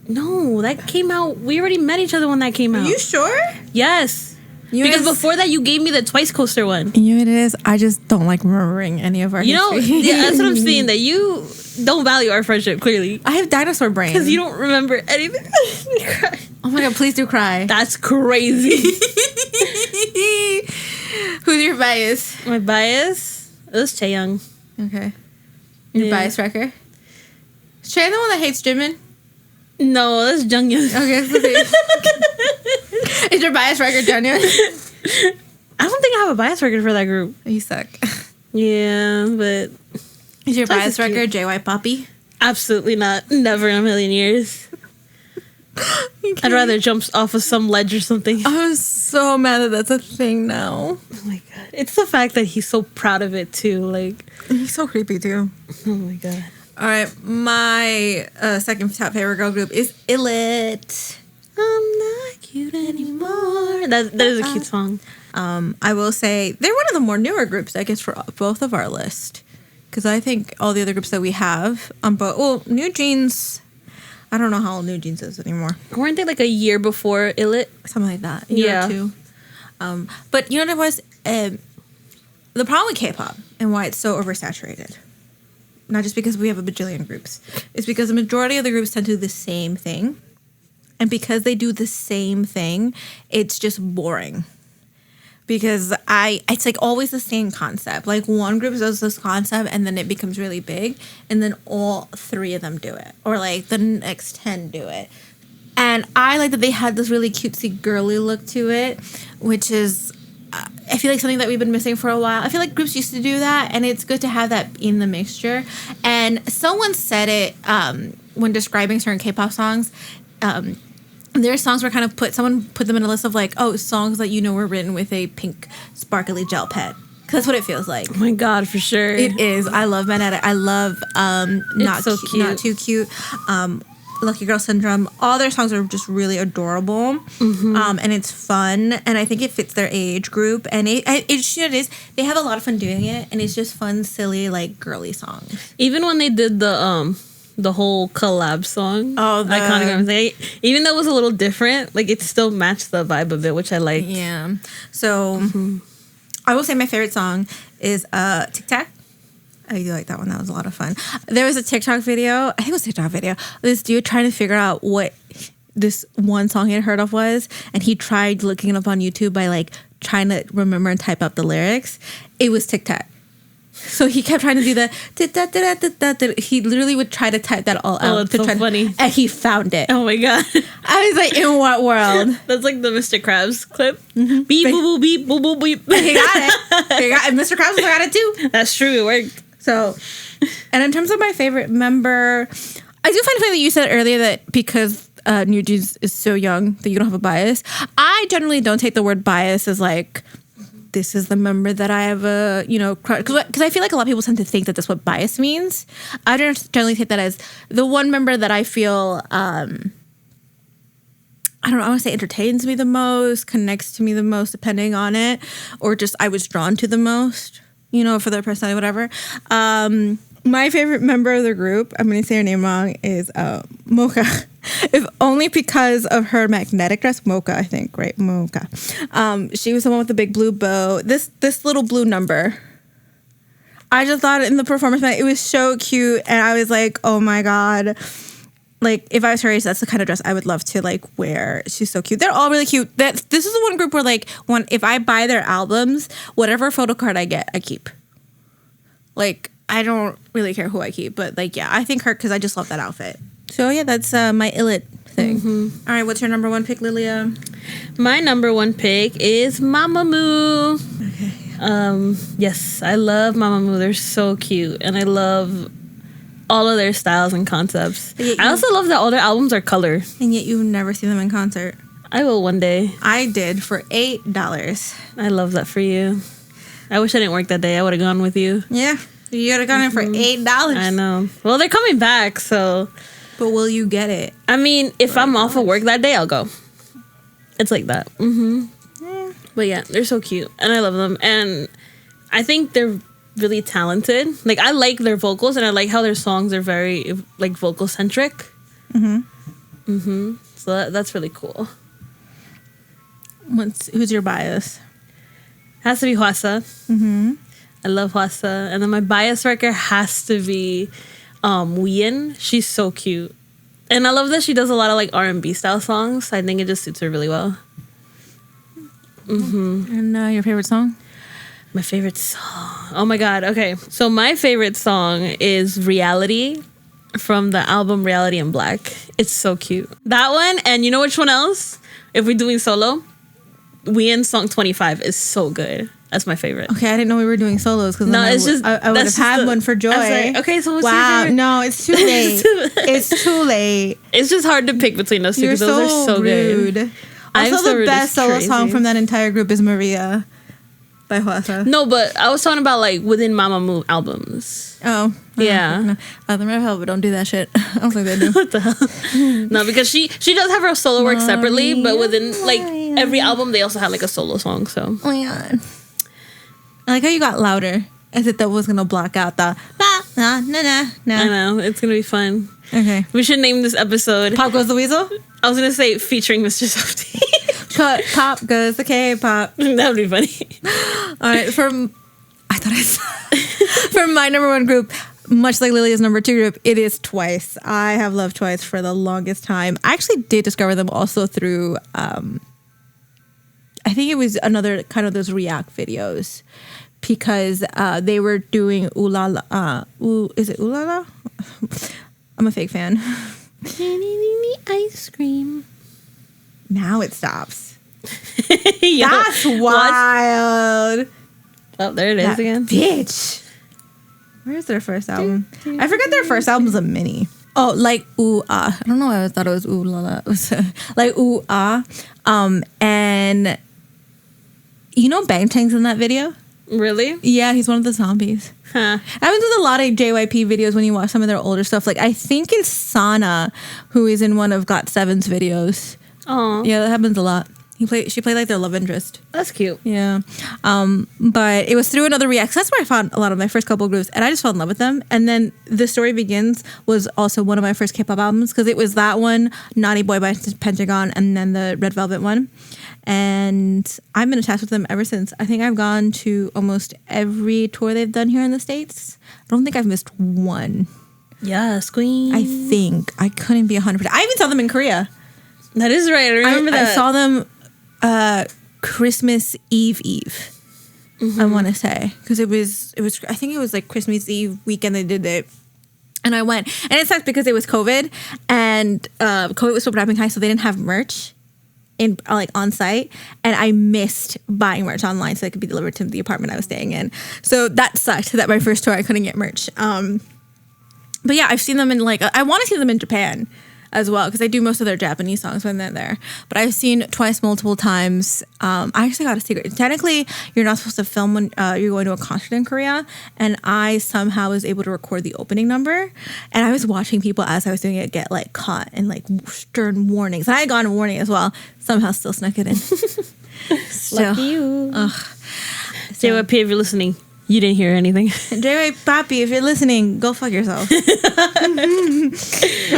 No, that came out. We already met each other when that came out. Are you sure? Yes. Because before that, you gave me the Twice coaster one. You know what it is? I just don't like remembering any of our history. Yeah, that's what I'm saying. That you don't value our friendship, clearly. I have dinosaur brain. Because you don't remember anything. Oh my God, please do cry. That's crazy. Who's your bias? My bias? It was Chaeyoung. Okay. Your bias wrecker? Is Chaeyoung the one that hates Jimin? No, that's Junghyun. Okay. Is your bias record genuine? I don't think I have a bias record for that group. You suck. Yeah, but Is your Twice bias as cute. record JY Poppy? absolutely not. Never in a million years. I'd rather jump off of some ledge or something. I'm so mad that that's a thing now. Oh my god. It's the fact that he's so proud of it too. Like, He's so creepy too. oh my god. All right, my second top favorite girl group is Illit. I'm not cute anymore. That is a cute song. I will say they're one of the more newer groups, I guess, for both of our list. Because I think all the other groups that we have on both, well, New Jeans, I don't know how old New Jeans is anymore. Weren't they like a year before Illit? Something like that. A year or two. But you know what it was? The problem with K-pop and why it's so oversaturated, not just because we have a bajillion groups, is because the majority of the groups tend to do the same thing. And because they do the same thing, it's just boring. Because it's like always the same concept. Like one group does this concept and then it becomes really big and then all 3 of them do it. Or like the next 10 do it. And I like that they had this really cutesy girly look to it, which is, I feel like something that we've been missing for a while. I feel like groups used to do that and it's good to have that in the mixture. And someone said it when describing certain K-pop songs, their songs were kind of someone put them in a list of like, oh, songs that you know were written with a pink sparkly gel pen. Because that's what it feels like. Oh my god, for sure. It is. I love Magnetic. I love Not so cute. Not Too Cute. Lucky Girl Syndrome. All their songs are just really adorable. And it's fun. And I think it fits their age group. And it is. They have a lot of fun doing it. And it's just fun, silly, like girly songs. Even when they did the whole collab song. Oh, the Iconic. Even though it was a little different, like it still matched the vibe of it, which I liked. Yeah. So I will say my favorite song is Tic Tac. I do like that one. That was a lot of fun. There was a TikTok video. I think it was a TikTok video. This dude trying to figure out what this one song he had heard of was. And he tried looking it up on YouTube by like trying to remember and type up the lyrics. It was Tic Tac. So he kept trying to do the he literally would try to type that all out. Oh, it's so funny. And he found it. Oh my god. I was like, in what world? That's like the Mr. Krabs clip. Beep, boop, boop, beep, boop, boop, beep. He got it. And Mr. Krabs got it too. That's true. It worked. So, and in terms of my favorite member, I do find it funny that you said earlier that because New Jeans is so young that you don't have a bias. I generally don't take the word bias as like, this is the member that I have a, because I feel like a lot of people tend to think that that's what bias means. I don't generally take that as the one member that I feel, I don't know, I want to say entertains me the most, connects to me the most, depending on it, or just I was drawn to the most, for their personality, whatever. My favorite member of the group, I'm going to say her name wrong, is Mocha. If only because of her magnetic dress. Mocha, I think, right? Mocha. She was the one with the big blue bow. This little blue number. I just thought in the performance, it was so cute. And I was like, oh my God. Like, if I was her age, that's the kind of dress I would love to, like, wear. She's so cute. They're all really cute. This is the one group where, like, if I buy their albums, whatever photo card I get, I keep. Like, I don't really care who I keep. But, like, yeah, I think her because I just love that outfit. So, yeah, that's my Illit thing. All right, what's your number one pick, Lilia? My number one pick is Mamamoo. Okay. Yes, I love Mamamoo. They're so cute. And I love all of their styles and concepts. I also love that all their albums are color. And yet you've never seen them in concert. I will one day. I did for $8. I love that for you. I wish I didn't work that day. I would have gone with you. Yeah. You would have gone in for $8. I know. Well, they're coming back, so. But will you get it? I mean, if I'm off of work that day, I'll go. It's like that. Yeah. But yeah, they're so cute. And I love them. And I think they're really talented. Like, I like their vocals, and I like how their songs are very, like, vocal centric. So that's really cool. Who's your bias? Has to be Hwasa. I love Hwasa. And then my bias record has to be Wheein. She's so cute. And I love that she does a lot of, like, R&B style songs. I think it just suits her really well. And your favorite song? My favorite song. Oh my God. Okay. So my favorite song is Reality from the album Reality in Black. It's so cute. That one. And you know which one else? If we're doing solo, Ween's song 25 is so good. That's my favorite. Okay, I didn't know we were doing solos because No, it's just I would have had one for Joy. Like, okay, so what's your wow, favorite? no, it's too late. It's too late. It's just hard to pick between those two You're because those are so rude. good. Also, the best solo song from that entire group is Maria by Huasa. No, but I was talking about like within Mamamoo albums. Oh. Yeah. The Red Velvet don't do that shit. I don't think they do. What the hell? No, because she does have her solo work separately, but within like every album they also had like a solo song. So. Oh my god. I like how you got louder, as if that was gonna block out the na na na na. I know, it's gonna be fun. Okay. We should name this episode Pop Goes the Weasel? I was gonna say featuring Mr. Softy. Pop Goes the K-pop. That would be funny. All right, from my number one group, much like Lilia's number two group, it is Twice. I have loved Twice for the longest time. I actually did discover them also through, I think it was another kind of those React videos, because they were doing Ooh La La. Is it Ooh La La? I'm a fake fan. Ice cream. Now it stops. Yo, That's wild. Oh, there it is That again. Bitch. Where's their first album? I forgot their first album's a mini. Oh, like Ooh Ah. I don't know why I thought it was Ooh La La. It was like Ooh Ah. And you know Bangtan's in that video? Really? Yeah, he's one of the zombies. Huh. Happens with a lot of JYP videos when you watch some of their older stuff. Like I think it's Sana who is in one of GOT7's videos. Oh, Yeah, that happens a lot. She played like their love interest. that's cute. Yeah. But it was through another React. That's where I found a lot of my first couple of groups, and I just fell in love with them. And then The Story Begins was also one of my first K-pop albums, because it was that one, Naughty Boy by Pentagon, and then the Red Velvet one. And I've been attached with them ever since. I think I've gone to almost every tour they've done here in the States. I don't think I've missed one. Yes, queen. I think. I couldn't be 100%. I even saw them in Korea. That is right. I remember that. I saw them Christmas Eve. I want to say, because it was I think it was like Christmas Eve weekend they did it, and I went, and it sucked because it was COVID, and COVID was still rapping high, so they didn't have merch in like on site, and I missed buying merch online so it could be delivered to the apartment I was staying in. So that sucked that my first tour I couldn't get merch. But yeah, I've seen them in like, I want to see them in Japan as well, because I do most of their Japanese songs when they're there. But I've seen Twice multiple times. I actually got a secret. Technically, you're not supposed to film when you're going to a concert in Korea, and I somehow was able to record the opening number, and I was watching people as I was doing it get like caught and like stern warnings. And I had gotten a warning as well. Somehow still snuck it in. Lucky you. JYP, if you're listening, you didn't hear anything. J.Y. Papi, if you're listening, go fuck yourself. All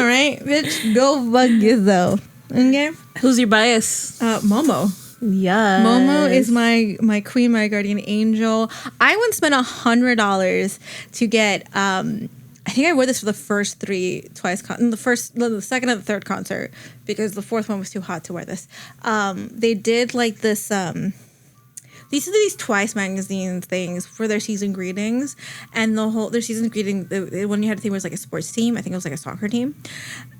right, bitch, go fuck yourself. Okay. Who's your bias? Momo. Yeah. Momo is my queen, my guardian angel. I once spent $100 to get. I think I wore this for the first three Twice the second and the third concert, because the fourth one was too hot to wear this. They did like this. These are these Twice magazine things for their season greetings, and their season greeting, the one you had to think was like a sports team. I think it was like a soccer team,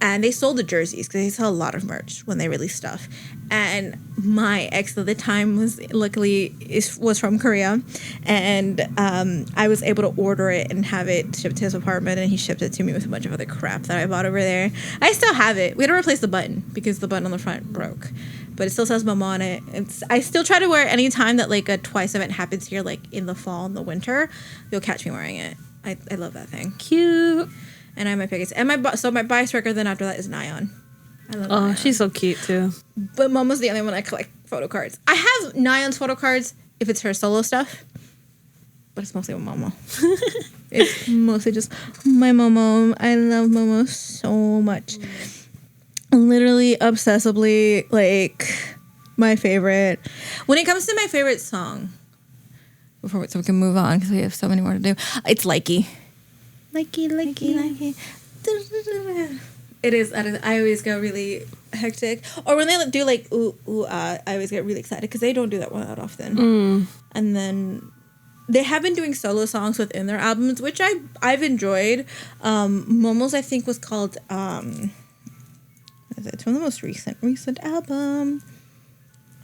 and they sold the jerseys because they sell a lot of merch when they release stuff. And my ex at the time was from Korea, and I was able to order it and have it shipped to his apartment, and he shipped it to me with a bunch of other crap that I bought over there. I still have it. We had to replace the button because the button on the front broke. But it still says Mama on it. I still try to wear it any time that like a Twice event happens here, like in the fall and the winter. You'll catch me wearing it. I love that thing. Cute. And I have my pickets. And my bias record then after that is Nyan. I love Oh, Nyan. she's so cute too. But Momo's the only one I collect photo cards. I have Nyan's photo cards if it's her solo stuff. But it's mostly with Momo. It's mostly just my Momo. I love Momo so much. Literally obsessively, like, my favorite. When it comes to my favorite song, so we can move on because we have so many more to do, it's Likey. Likey. It is. I always get really hectic. Or when they do like ooh I always get really excited because they don't do that one that often. And then they have been doing solo songs within their albums, which I've enjoyed. Momo's I think was called. It's from the most recent album.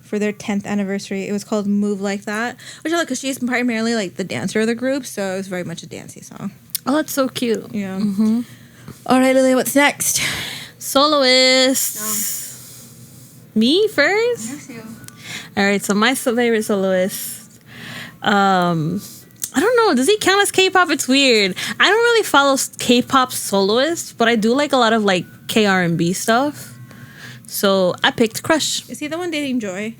for their 10th anniversary. It was called Move Like That, which I like because she's primarily like the dancer of the group, so it was very much a dancey song. Oh, that's so cute. Yeah. All right, Lilia, what's next? Soloists. Me first? Yes, you. All right, so my favorite soloist. I don't know. Does he count as K-pop? It's weird. I don't really follow K-pop soloists, but I do like a lot of like K-R&B stuff. So I picked Crush. Is he the one dating Joy?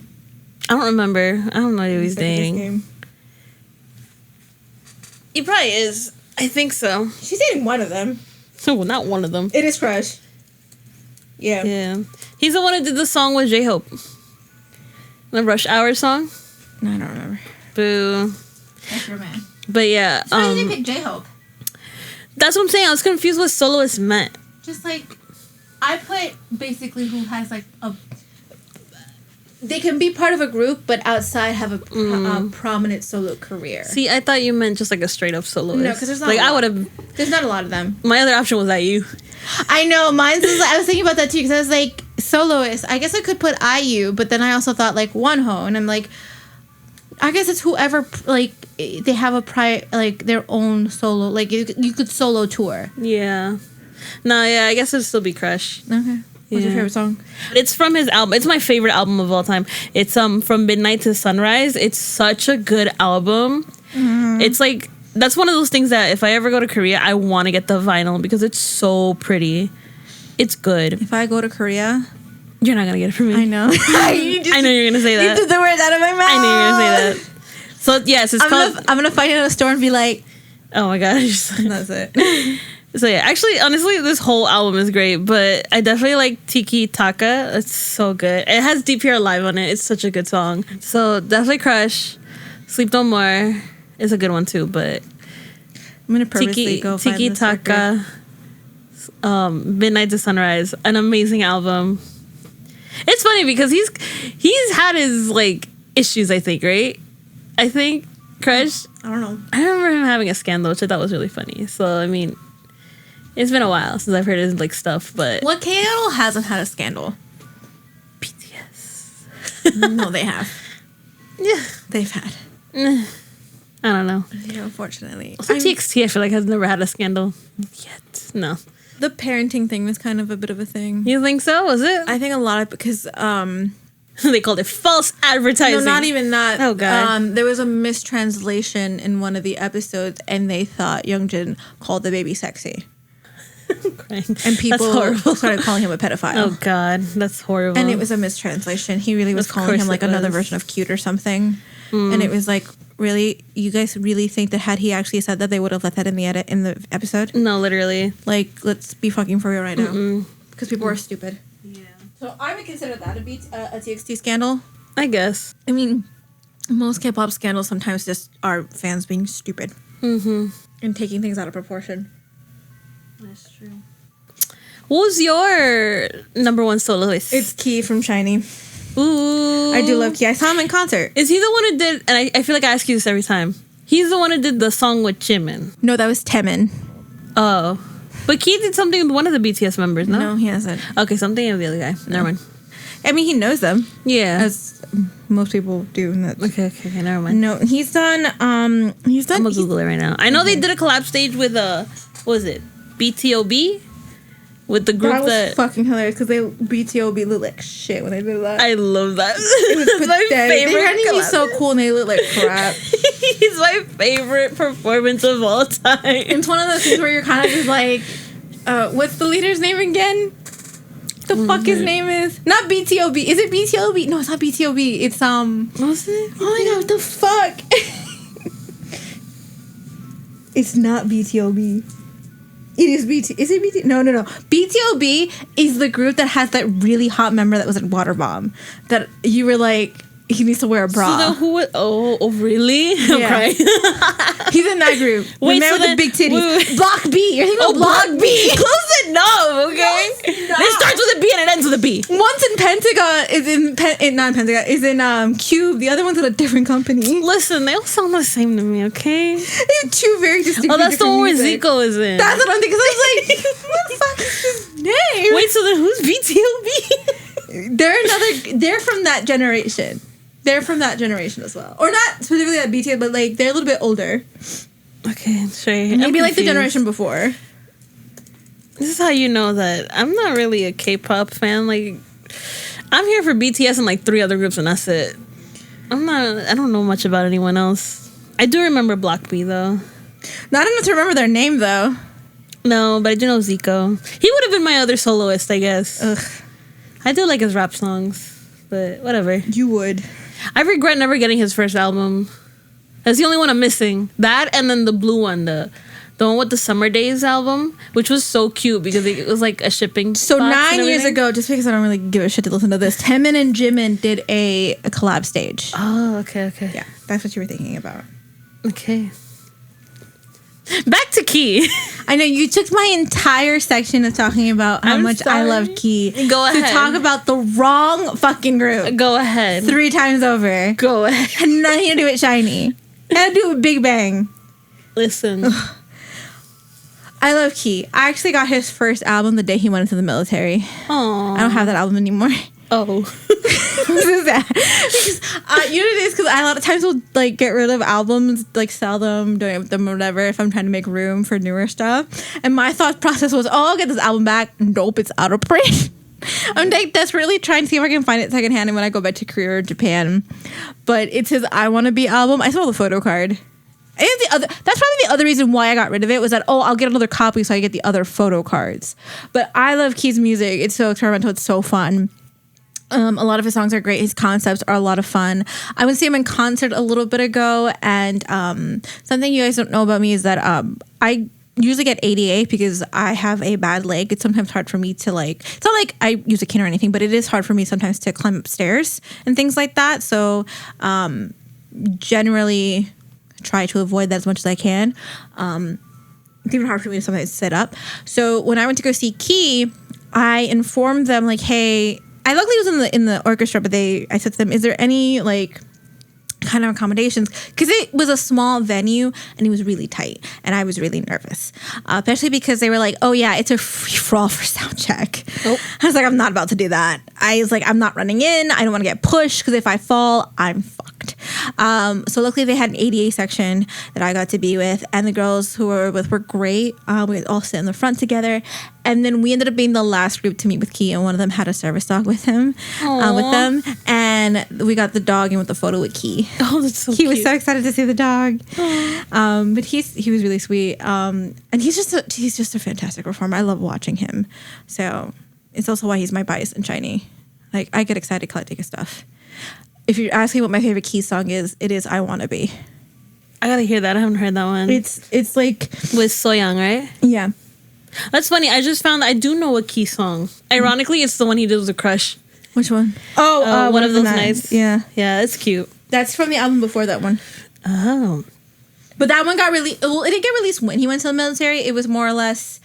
I don't remember. I don't know who he's dating. He probably is. I think so. She's dating one of them. Well, not one of them. It is Crush. Yeah. Yeah. He's the one who did the song with J-Hope. The Rush Hour song. No, I don't remember. Boo. That's your man. But yeah. So why did you pick J-Hope? That's what I'm saying. I was confused what soloist meant. Just like, I put basically who has like a... They can be part of a group, but outside have a prominent solo career. See, I thought you meant just like a straight up soloist. No, because there's not like I would have. There's not a lot of them. My other option was IU. I know, mine's is, I was thinking about that too, because I was like, soloist. I guess I could put IU, but then I also thought like Wonho, and I'm like, I guess it's whoever like they have a like their own solo, like you could solo tour. Yeah. No, yeah, I guess it'd still be Crush. Okay. What's your favorite song? It's from his album. It's my favorite album of all time. It's From Midnight to Sunrise. It's such a good album. Mm-hmm. It's like, that's one of those things that if I ever go to Korea, I want to get the vinyl because it's so pretty. It's good. If I go to Korea, you're not gonna get it from me. I know. I know you're gonna say that. You took the words out of my mouth. I know you're gonna say that. So yes, it's called. I'm gonna find it in a store and be like, oh my gosh, that's it. So yeah, actually, honestly, this whole album is great, but I definitely like Tiki Taka. It's so good. It has DPR Live on it. It's such a good song. So definitely Crush. Sleep No More is a good one too, but I'm gonna purposely go find Tiki Taka. Midnight to Sunrise, an amazing album. It's funny because he's had his like issues, I think, right? I think Crush. I don't know. I remember him having a scandal, which I thought was really funny. So I mean, it's been a while since I've heard his like stuff, but what K-idol hasn't had a scandal? BTS. No, they have. Yeah, they've had. I don't know. Yeah, unfortunately. Also, TXT, I feel like has never had a scandal yet. No. The parenting thing was kind of a bit of a thing. You think so? Was it? I think a lot of because they called it false advertising. No, not even that. Oh god. There was a mistranslation in one of the episodes, and they thought Youngjin called the baby sexy. And people started calling him a pedophile. Oh god, that's horrible. And it was a mistranslation. He really was calling him like another version of cute or something. And it was like, really, you guys really think that had he actually said that, they would have let that in the episode? No, literally. Like, let's be fucking for real right now, because people are stupid. Yeah. So I would consider that a TXT scandal. I guess. I mean, most K-pop scandals sometimes just are fans being stupid and taking things out of proportion. That's true. What was your number one soloist? It's Key from SHINee. Ooh. I do love Key. I saw him in concert. Is he the one who did, and I feel like I ask you this every time, he's the one who did the song with Jimin? No, that was Taemin. Oh. But Key did something with one of the BTS members, no? No, he hasn't. Okay, something of the other guy. Never mind. I mean, he knows them. Yeah. As most people do. Okay, never mind. No, he's done... I'm gonna Google it right now. I know they did a collab stage with, what was it? BTOB? With the group that was fucking hilarious because BTOB looked like shit when they did that. I love that. It was my favorite. They're trying to be so cool and they look like crap. He's my favorite performance of all time. It's one of those things where you're kind of just like, what's the leader's name again? The fuck his name is? Not BTOB. Is it BTOB? No, it's not BTOB. It's What's it? Oh my god, what the fuck? It's not BTOB. It is BT. Is it BT? No. BTOB is the group that has that really hot member that was at Waterbomb. That you were like, he needs to wear a bra. So then who would... Oh, really? Yeah. I'm crying. He's in that group. Wait, the man with the big titties. Wait. Block B. You're thinking of Block B. Close enough, okay? It starts with a B and it ends with a B. One's in Pentagon. Not Pentagon. Is in Cube. The other one's at a different company. Listen, they all sound the same to me, okay? They have two very distinct. Oh, that's the one where Zico is in. That's what I'm thinking. Because I was like, what the fuck is his name? Wait, so then who's BTOB? They're from that generation. They're from that generation as well. Or not specifically that BTS, but like they're a little bit older. Okay, sure. Maybe like the generation before. This is how you know that I'm not really a K-pop fan. Like, I'm here for BTS and like 3 other groups, and that's it. I don't know much about anyone else. I do remember Block B though. Not enough to remember their name though. No, but I do know Zico. He would have been my other soloist, I guess. Ugh. I do like his rap songs, but whatever. You would. I regret never getting his first album. That's the only one I'm missing. That and then the blue one, the one with the Summer Days album, which was so cute because it was like a shipping. So 9 years ago, just because I don't really give a shit to listen to this, Taemin and Jimin did a collab stage. Oh, okay. Yeah, that's what you were thinking about. Okay. Back to Key. I know you took my entire section of talking about how much I love Key. Go ahead. To talk about the wrong fucking group. Go ahead. 3 times over. Go ahead. Had nothing to do with Shiny. Had to do with Big Bang. Listen. I love Key. I actually got his first album the day he went into the military. Aww. I don't have that album anymore. Oh. This is sad. Because, you know what it is? Because I a lot of times will like get rid of albums, like sell them, donate them, or whatever, if I'm trying to make room for newer stuff. And my thought process was, oh, I'll get this album back. Nope, it's out of print. I'm like desperately trying to see if I can find it secondhand when I go back to Korea or Japan. But it's his I Wanna Be album. I saw the photo card. And that's probably the other reason why I got rid of it was that, oh, I'll get another copy so I get the other photo cards. But I love Key's music. It's so experimental. It's so fun. A lot of his songs are great. His concepts are a lot of fun. I went to see him in concert a little bit ago, and something you guys don't know about me is that I usually get ADA because I have a bad leg. It's sometimes hard for me to like. It's not like I use a cane or anything, but it is hard for me sometimes to climb upstairs and things like that. So generally try to avoid that as much as I can. It's even hard for me to sometimes sit up. So when I went to go see Key, I informed them like, hey. I luckily was in the orchestra, but I said to them, is there any like kind of accommodations? Because it was a small venue and it was really tight and I was really nervous, especially because they were like, oh yeah, it's a free for all for sound check. Oh. I was like, I'm not about to do that. I was like, I'm not running in. I don't want to get pushed because if I fall, I'm fucked. So luckily they had an ADA section that I got to be with, and the girls who were with were great. We all sit in the front together. And then we ended up being the last group to meet with Key, and one of them had a service dog with him, with them. And we got the dog in with the photo with Key. Oh, that's so He cute. was so excited to see the dog. But he was really sweet. And he's just a fantastic performer. I love watching him. So it's also why he's my bias in Shiny. Like, I get excited collecting his stuff. If you're asking what my favorite Key song is, it is I Wanna Be. I gotta hear that. I haven't heard that one. It's like with So Young, right? Yeah. That's funny. I just found I do know a Key song. Ironically, it's the one he did with a crush. Which one? Oh, One of Those Nights. Yeah. Yeah, it's cute. That's from the album before that one. Oh. But that one got released. Well, it didn't get released when he went to the military. It was more or less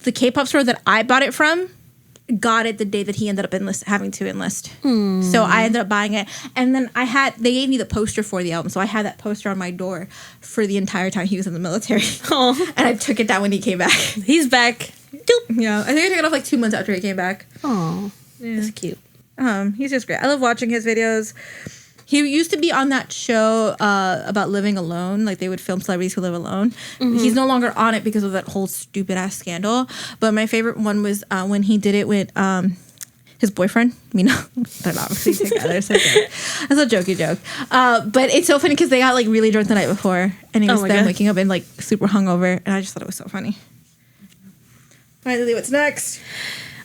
the K-pop store that I bought it from got it the day that he ended up having to enlist. So I ended up buying it. And then they gave me the poster for the album. So I had that poster on my door for the entire time he was in the military. Oh. And I took it down when he came back. He's back. Doop. Yeah. I think I took it off like 2 months after he came back. Oh. Yeah. That's cute. He's just great. I love watching his videos. He used to be on that show about living alone. Like, they would film celebrities who live alone. Mm-hmm. He's no longer on it because of that whole stupid-ass scandal. But my favorite one was when he did it with his boyfriend. They're not obviously together. So that's a jokey joke. But it's so funny because they got, like, really drunk the night before. And it was them waking up and, like, super hungover. And I just thought it was so funny. All right, Lily, what's next?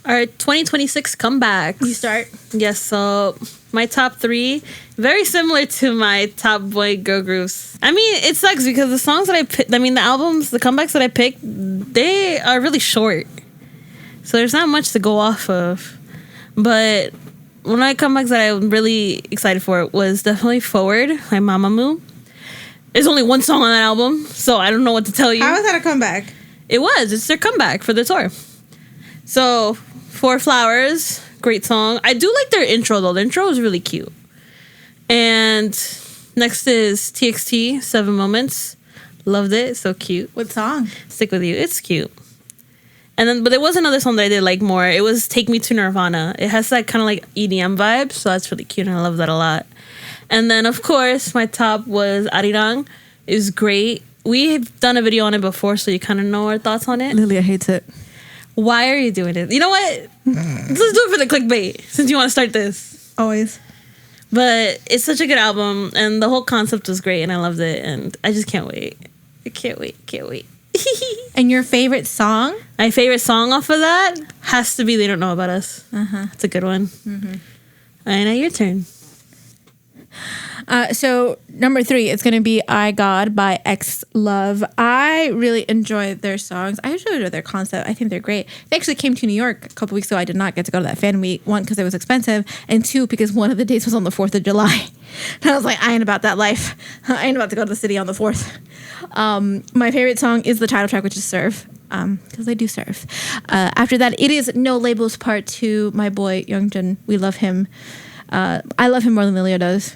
All right, 2026 comebacks. You start. Yes, so my top 3, very similar to my top boy girl groups. I mean, it sucks because the songs that I picked, the albums, the comebacks that I picked, they are really short. So there's not much to go off of. But one of my comebacks that I'm really excited for was definitely Forward by Mamamoo. There's only one song on that album, so I don't know what to tell you. How is that a comeback? It's their comeback for the tour. So, For Flowers, great song. I do like their intro, though. The intro is really cute. And next is TXT, 7 Moments. Loved it. So cute. What song? Stick With You. It's cute. And then, but there was another song that I did like more. It was "Take Me to Nirvana." It has that kind of like EDM vibe, so that's really cute, and I love that a lot. And then, of course, my top was Arirang. It was great. We've done a video on it before, so you kind of know our thoughts on it. Lilia hates it. Why are you doing it? You know what? Let's do it for the clickbait, since you want to start this. Always. But it's such a good album, and the whole concept was great, and I loved it, and I just can't wait. I can't wait. And your favorite song? My favorite song off of that has to be "They Don't Know About Us." It's a good one. All right, now your turn. So number 3, it's going to be "I God" by X Love. I really enjoy their songs. I usually enjoy their concept. I think they're great. They actually came to New York a couple weeks ago. I did not get to go to that fan week. 1, because it was expensive, and 2, because one of the days was on the 4th of July. And I was like, I ain't about that life. I ain't about to go to the city on the 4th. My favorite song is the title track, which is "Serve." Because they do serve. After that, it is "No Labels" Part 2. My boy Youngjun, we love him. I love him more than Lilia does.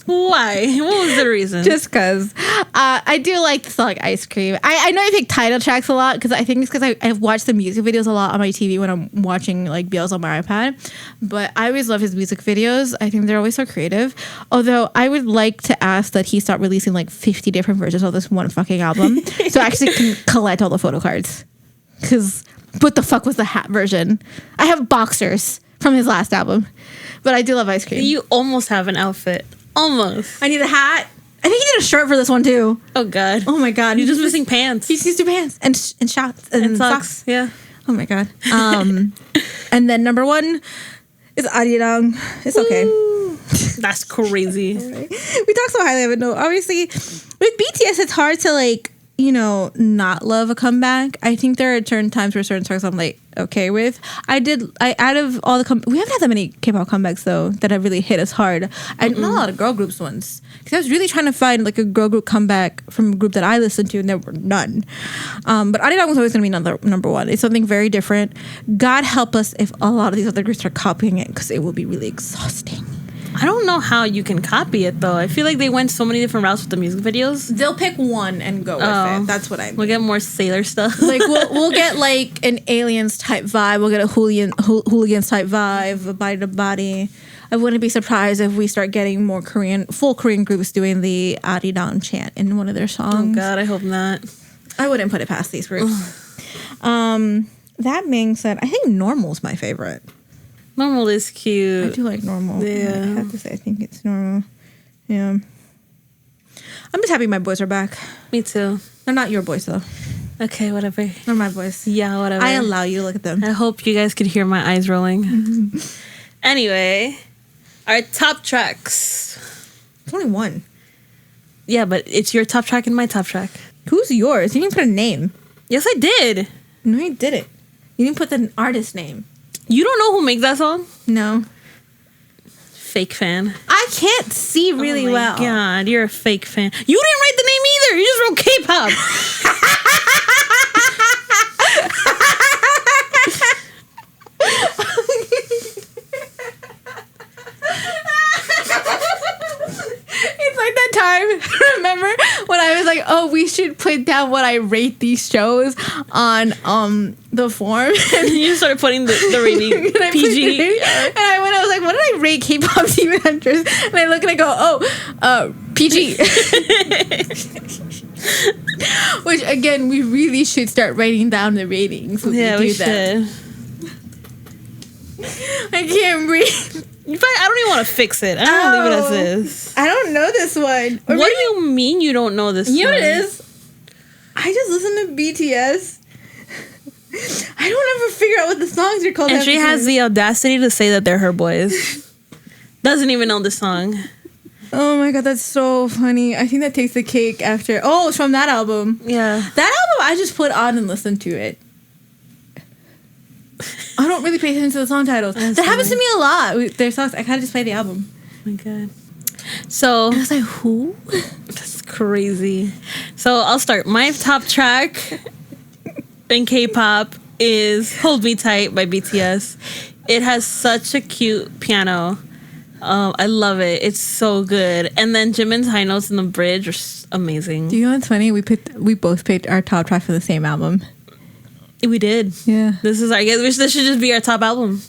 Why? What was the reason? Just because. I do like the song "Ice Cream." I know I pick title tracks a lot because I think it's because I've watched the music videos a lot on my TV when I'm watching like BLs on my iPad. But I always love his music videos. I think they're always so creative. Although I would like to ask that he stop releasing like 50 different versions of this one fucking album so I actually can collect all the photo cards. Because what the fuck was the hat version? I have boxers from his last album. But I do love "Ice Cream." You almost have an outfit. Almost. I need a hat. I think he did a shirt for this one too. Oh God. Oh my God. You're just missing pants. He's used to pants and shorts and socks. Yeah. Oh my God. And then number 1 is Arirang. It's okay. Woo. That's crazy. Right. We talk so highly of it. No, obviously with BTS, it's hard to like, not love a comeback. I think there are certain times where certain songs I'm like okay with. Out of all the we haven't had that many K-pop comebacks though that have really hit us hard. Not a lot of girl groups ones. Because I was really trying to find like a girl group comeback from a group that I listened to, and there were none. But Arirang was always going to be number 1. It's something very different. God help us if a lot of these other groups are copying it, because it will be really exhausting. I don't know how you can copy it though. I feel like they went so many different routes with the music videos. They'll pick one and go with it. That's what I mean. We'll get more Sailor stuff. Like we'll get like an Aliens type vibe. We'll get a Hooligans type vibe, a Body to Body. I wouldn't be surprised if we start getting more full Korean groups doing the Arirang chant in one of their songs. Oh God, I hope not. I wouldn't put it past these groups. That being said, I think Normal's my favorite. Normal is cute. I do like Normal. Yeah. I have to say, I think it's Normal. Yeah. I'm just happy my boys are back. Me too. They're not your boys, though. Okay, whatever. They're my boys. Yeah, whatever. I allow you to look at them. I hope you guys could hear my eyes rolling. Anyway, our top tracks. It's only one. Yeah, but it's your top track and my top track. Who's yours? You didn't put a name. Yes, I did. No, you didn't. You didn't put the artist name. You don't know who makes that song? No. Fake fan. I can't see really well. God, you're a fake fan. You didn't write the name either. You just wrote K-pop. It's like that time, remember, when I was like, oh, we should put down what I rate these shows on the form. And you started putting the rating PG. And I was like, what did I rate K-pop Demon Hunters? And I look and I go, PG. Which, again, we really should start writing down the ratings. Yeah, we should. I can't breathe. In fact, I don't even want to fix it. I don't leave it as is. I don't know this one. Or what do you mean you don't know this one? You know what it is? I just listen to BTS. I don't ever figure out what the songs are called. And she has the audacity to say that they're her boys. Doesn't even know the song. Oh my God, that's so funny. I think that takes the cake after. Oh, it's from that album. Yeah. That album I just put on and listened to it. I don't really pay attention to the song titles. That happens to me a lot. Their songs, I kind of just play the album. Oh my God. So I was like, who? That's crazy. So I'll start. My top track in K-pop is "Hold Me Tight" by BTS. It has such a cute piano. I love it. It's so good. And then Jimin's high notes in the bridge are amazing. Do you know what's funny? We both picked our top track for the same album. We did. Yeah. This is, I guess, this should just be our top album.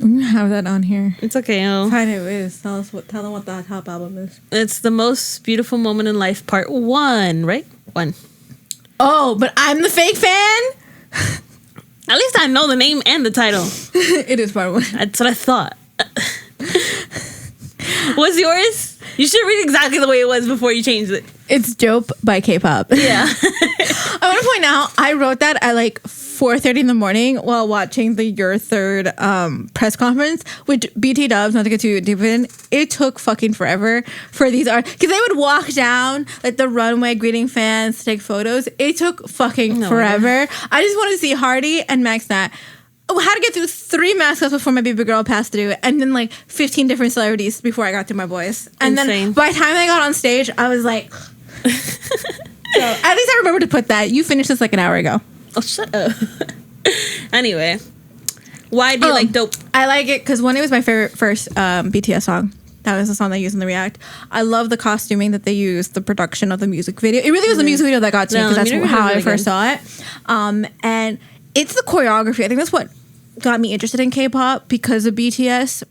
I'm gonna have that on here. It's okay. Fine, it is. Tell them what the top album is. It's The Most Beautiful Moment in Life, Part 1, right? 1. Oh, but I'm the fake fan? At least I know the name and the title. It is Part 1. That's what I thought. What's yours? You should read exactly the way it was before you changed it. It's Dope by Kpop. Yeah. I want to point out, I wrote that at like 4:30 in the morning while watching the Your Third press conference, which BT dubs, not to get too deep in, it took fucking forever for these artists. Because they would walk down like the runway greeting fans to take photos. It took fucking forever. I just wanted to see Hardy and Max Nat. How to get through 3 mascots before my baby girl passed through, and then like 15 different celebrities before I got to my boys. And then by the time I got on stage, I was like, so at least I remember to put that. You finished this like an hour ago. Oh, shut up. Anyway, why do you like Dope? I like it because one, it was my favorite first BTS song. That was the song they used in the React. I love the costuming that they used, the production of the music video. It really was the music video that got to me because that's how I first saw it. And it's the choreography. I think that's what got me interested in K-pop because of BTS.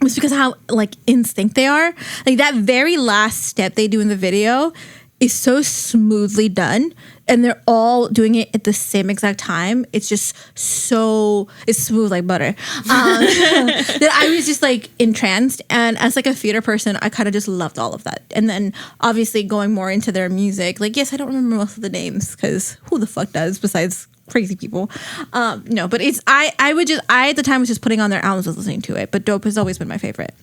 It's because of how like in sync they are. Like that very last step they do in the video is so smoothly done, and they're all doing it at the same exact time. It's just so, it's smooth like butter. That I was just like entranced, and as like a theater person, I kind of just loved all of that. And then obviously going more into their music, like yes, I don't remember most of the names because who the fuck does besides crazy people. No, but it's I at the time was just putting on their albums, was listening to it. But Dope has always been my favorite.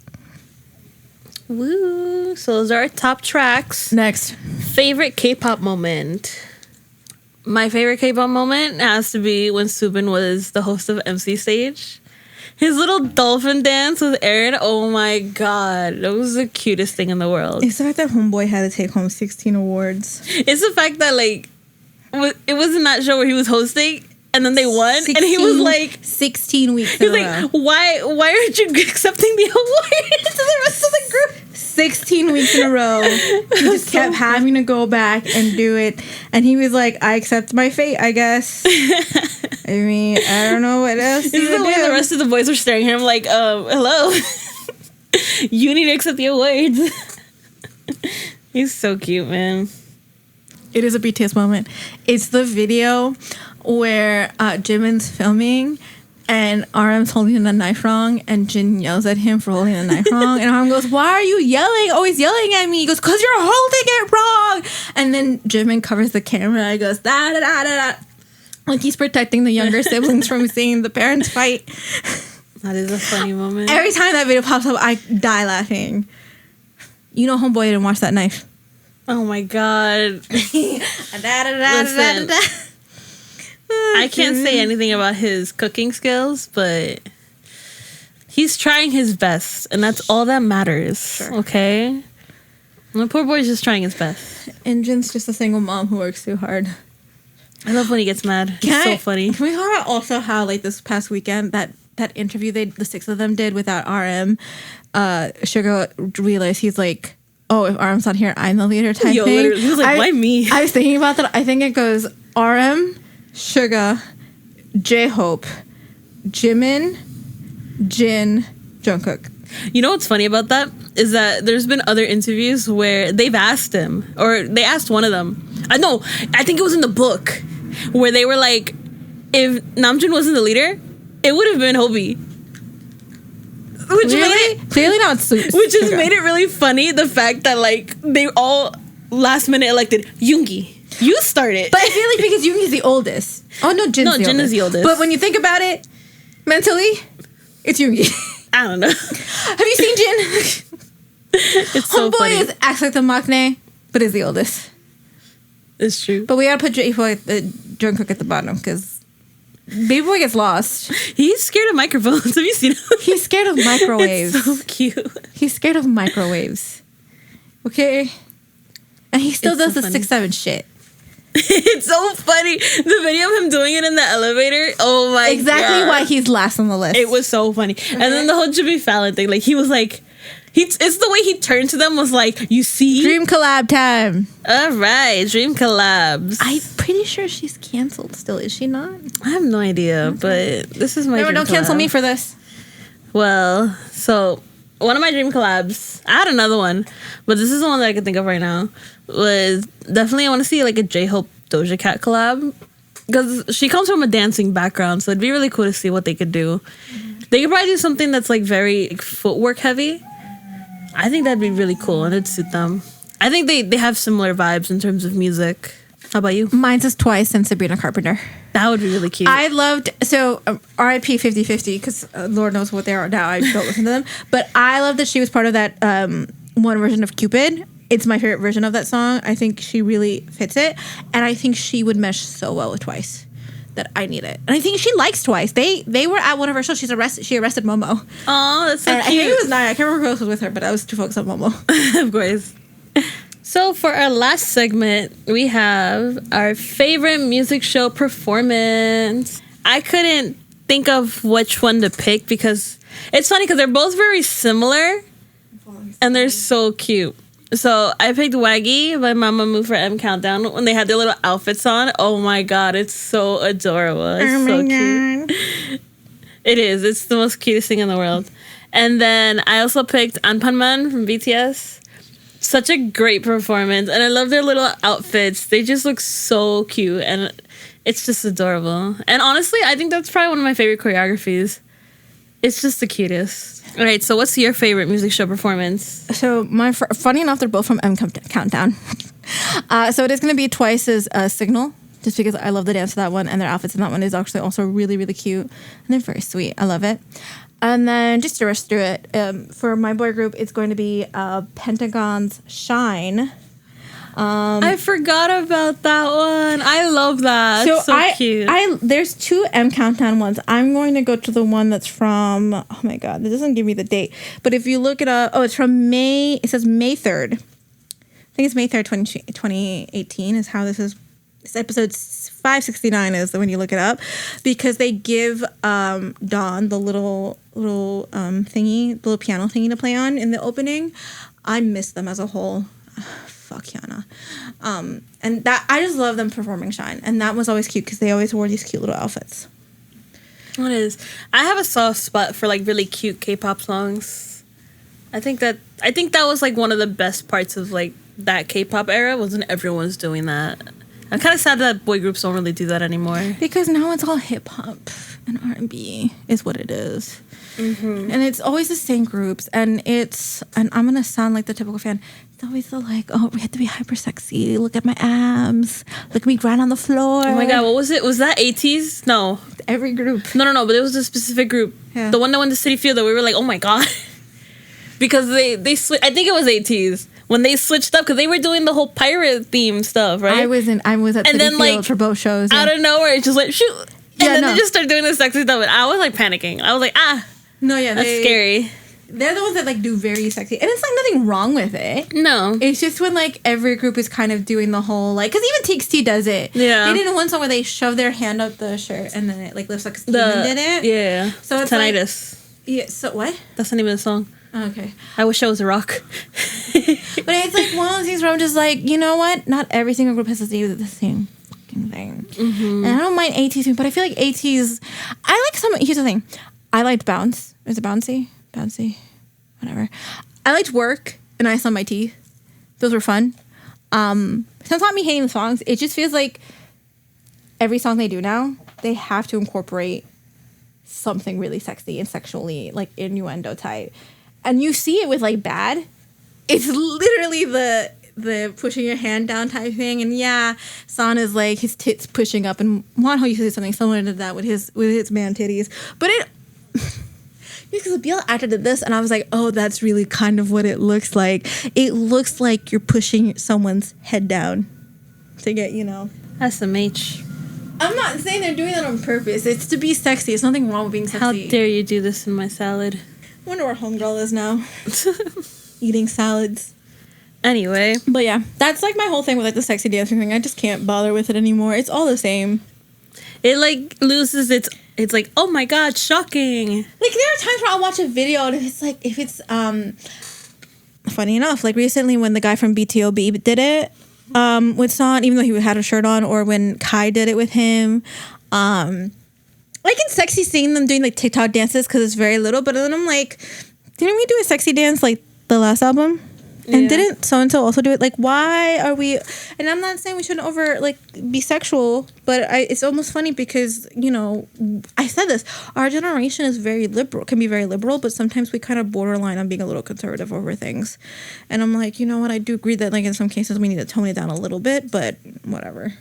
Woo! So those are our top tracks. Next, favorite K-pop moment. My favorite K-pop moment has to be when Subin was the host of MC Stage. His little dolphin dance with Aaron. Oh my god, that was the cutest thing in the world. It's the fact that Homeboy had to take home 16 awards. It's the fact that like it was in that show where he was hosting. And then they won, 16, and he was like 16 weeks. He's like, why aren't you accepting the award to the rest of the group? 16 weeks in a row. He just kept having to go back and do it. And he was like, I accept my fate, I guess. I mean, I don't know what else. This is the way the rest of the boys were staring at him like, hello. You need to accept the awards. He's so cute, man. It is a BTS moment. It's the video where Jimin's filming and RM's holding the knife wrong, and Jin yells at him for holding the knife wrong, and RM goes, why are you yelling? Always yelling at me. He goes, because you're holding it wrong. And then Jimin covers the camera and he goes, da da da da da. Like he's protecting the younger siblings from seeing the parents fight. That is a funny moment. Every time that video pops up, I die laughing. You know Homeboy didn't watch that knife. Oh my god. Listen, I can't say anything about his cooking skills, but he's trying his best, and that's all that matters. Sure. Okay? And the poor boy's just trying his best. And Jin's just a single mom who works too hard. I love when he gets mad. It's so funny. Can we talk about also how, like, this past weekend, that interview the 6 of them did without RM, Sugar realized he's like, oh, if RM's not here, I'm the leader type thing. Literally, he was like, why me? I was thinking about that. I think it goes RM, Suga, J-Hope, Jimin, Jin, Jungkook. You know what's funny about that? Is that there's been other interviews where they've asked him, or they asked one of them. I think it was in the book, where they were like, if Namjoon wasn't the leader, it would have been Hobie. Clearly not which has made it really funny, the fact that like they all last minute elected Yoongi. You started. But I feel like because Yoongi's the oldest. Oh no, Jin is the oldest. But when you think about it, mentally, it's Yoongi. I don't know. Have you seen Jin? It's so funny. Homeboy acts like the maknae, but is the oldest. It's true. But we gotta put Jungkook at the bottom because Baby Boy gets lost. He's scared of microphones. Have you seen him? He's scared of microwaves. It's so cute. He's scared of microwaves. Okay? And he still does the 6'7" shit. It's so funny. The video of him doing it in the elevator. Oh my god. Exactly why he's last on the list. It was so funny. Okay. And then the whole Jimmy Fallon thing. Like he It's the way he turned to them was like, you see? Dream collab time. All right, dream collabs. I'm pretty sure she's canceled still. Is she not? I have no idea, but this is my Remember, dream don't cancel collab. me for this. Well, so one of my dream collabs, I had another one, but this is the one that I can think of right now, was definitely I want to see like a J-Hope Doja Cat collab. Because she comes from a dancing background, so it'd be really cool to see what they could do. They could probably do something that's like very like, footwork heavy. I think that'd be really cool and it'd suit them. I think they have similar vibes in terms of music. How about you? Mine says Twice and Sabrina Carpenter. That would be really cute. I loved, so RIP 50/50, because Lord knows what they are now. I don't listen to them. But I love that she was part of that one version of Cupid. It's my favorite version of that song. I think she really fits it. And I think she would mesh so well with Twice that I need it. And I think she likes Twice. They were at one of her shows. She arrested Momo. Oh, that's so And cute. I think it was Naya. I can't remember who else was with her, but I was too focused on Momo. Of course. So for our last segment, we have our favorite music show performance. I couldn't think of which one to pick because it's funny because they're both very similar and they're so cute. So I picked Waggy by Mamamoo for M Countdown when they had their little outfits on. Oh my god, it's so adorable. It's so cute. It is. It's the most cutest thing in the world. And then I also picked Anpanman from BTS. Such a great performance. And I love their little outfits. They just look so cute. And it's just adorable. And honestly, I think that's probably one of my favorite choreographies. It's just the cutest. All right, so what's your favorite music show performance? So funny enough, they're both from M Countdown. So it is going to be Twice's Signal, just because I love the dance of that one, and their outfits in that one is actually also really, really cute, and they're very sweet. I love it. And then just to rush through it, for my boy group, it's going to be Pentagon's Shine. I forgot about that one. I love that. It's so cute. There's two M Countdown ones. I'm going to go to the one that's from, oh my God, it doesn't give me the date. But if you look it up, it's from May, it says May 3rd. I think it's May 3rd, 2018 is how this is. This episode 569 is when you look it up. Because they give Dawn the little thingy, the little piano thingy to play on in the opening. I miss them as a whole. Fuck Yana. And that I just love them performing Shine. And that was always cute because they always wore these cute little outfits. What is? I have a soft spot for like really cute K-pop songs. I think that was like one of the best parts of like that K-pop era was when everyone was doing that. I'm kind of sad that boy groups don't really do that anymore. Because now it's all hip hop and R&B is what it is. Mm-hmm. And it's always the same groups. And I'm going to sound like the typical fan. It's always the like, oh, we have to be hyper sexy. Look at my abs. Look at me grind on the floor. Oh my God, what was it? Was that 80s? No. Every group. No, but it was a specific group. Yeah. The one that went to City Field that we were like, oh my God. Because they I think it was 80s. When they switched up, because they were doing the whole pirate theme stuff, right? I was at City Field like, for both shows. Out of nowhere, it's just like, shoot. And then they just started doing the sexy stuff. And I was like panicking. I was like, no, yeah, that's scary. They're the ones that like do very sexy. And it's like nothing wrong with it. No. It's just when like every group is kind of doing the whole like, because even TXT does it. Yeah. They did one song where they shove their hand up the shirt and then it like lifts like Steven did it. Yeah. So it's Tinnitus. Like, yeah, so what? That's the name of the song. Okay. I wish I was a rock. But it's like one of those things where I'm just like, you know what? Not every single group has to do the same fucking thing. Mm-hmm. And I don't mind ATs, but I feel like ATs, I like some, here's the thing. I liked Bounce. Is it Bouncy? Bouncy. Whatever. I liked Work and I Saw My Teeth. Those were fun. So it's not me hating the songs. It just feels like every song they do now, they have to incorporate something really sexy and sexually, like innuendo type. And you see it with like Bad. It's literally the pushing your hand down type thing. And yeah, San is like his tits pushing up, and Wonho used to do something similar to that with his man titties. But it because the BL actor did this, and I was like, oh, that's really kind of what it looks like. It looks like you're pushing someone's head down to get, SMH. I'm not saying they're doing that on purpose. It's to be sexy. It's nothing wrong with being sexy. How dare you do this in my salad? I wonder where homegirl is now. Eating salads. Anyway. But yeah, that's like my whole thing with like the sexy dancing thing. I just can't bother with it anymore. It's all the same. It like loses it's like, oh my God, shocking. Like there are times where I'll watch a video and it's like, if it's funny enough, like recently when the guy from BTOB did it with Son, even though he had a shirt on, or when Kai did it with him, like it's sexy seeing them doing like TikTok dances because it's very little. But then I'm like, didn't we do a sexy dance like the last album? And didn't so and so also do it? Like, why are we? And I'm not saying we shouldn't be sexual, but it's almost funny because, you know, I said this. Our generation is very liberal, can be very liberal, but sometimes we kind of borderline on being a little conservative over things. And I'm like, you know what? I do agree that like in some cases we need to tone it down a little bit, but whatever.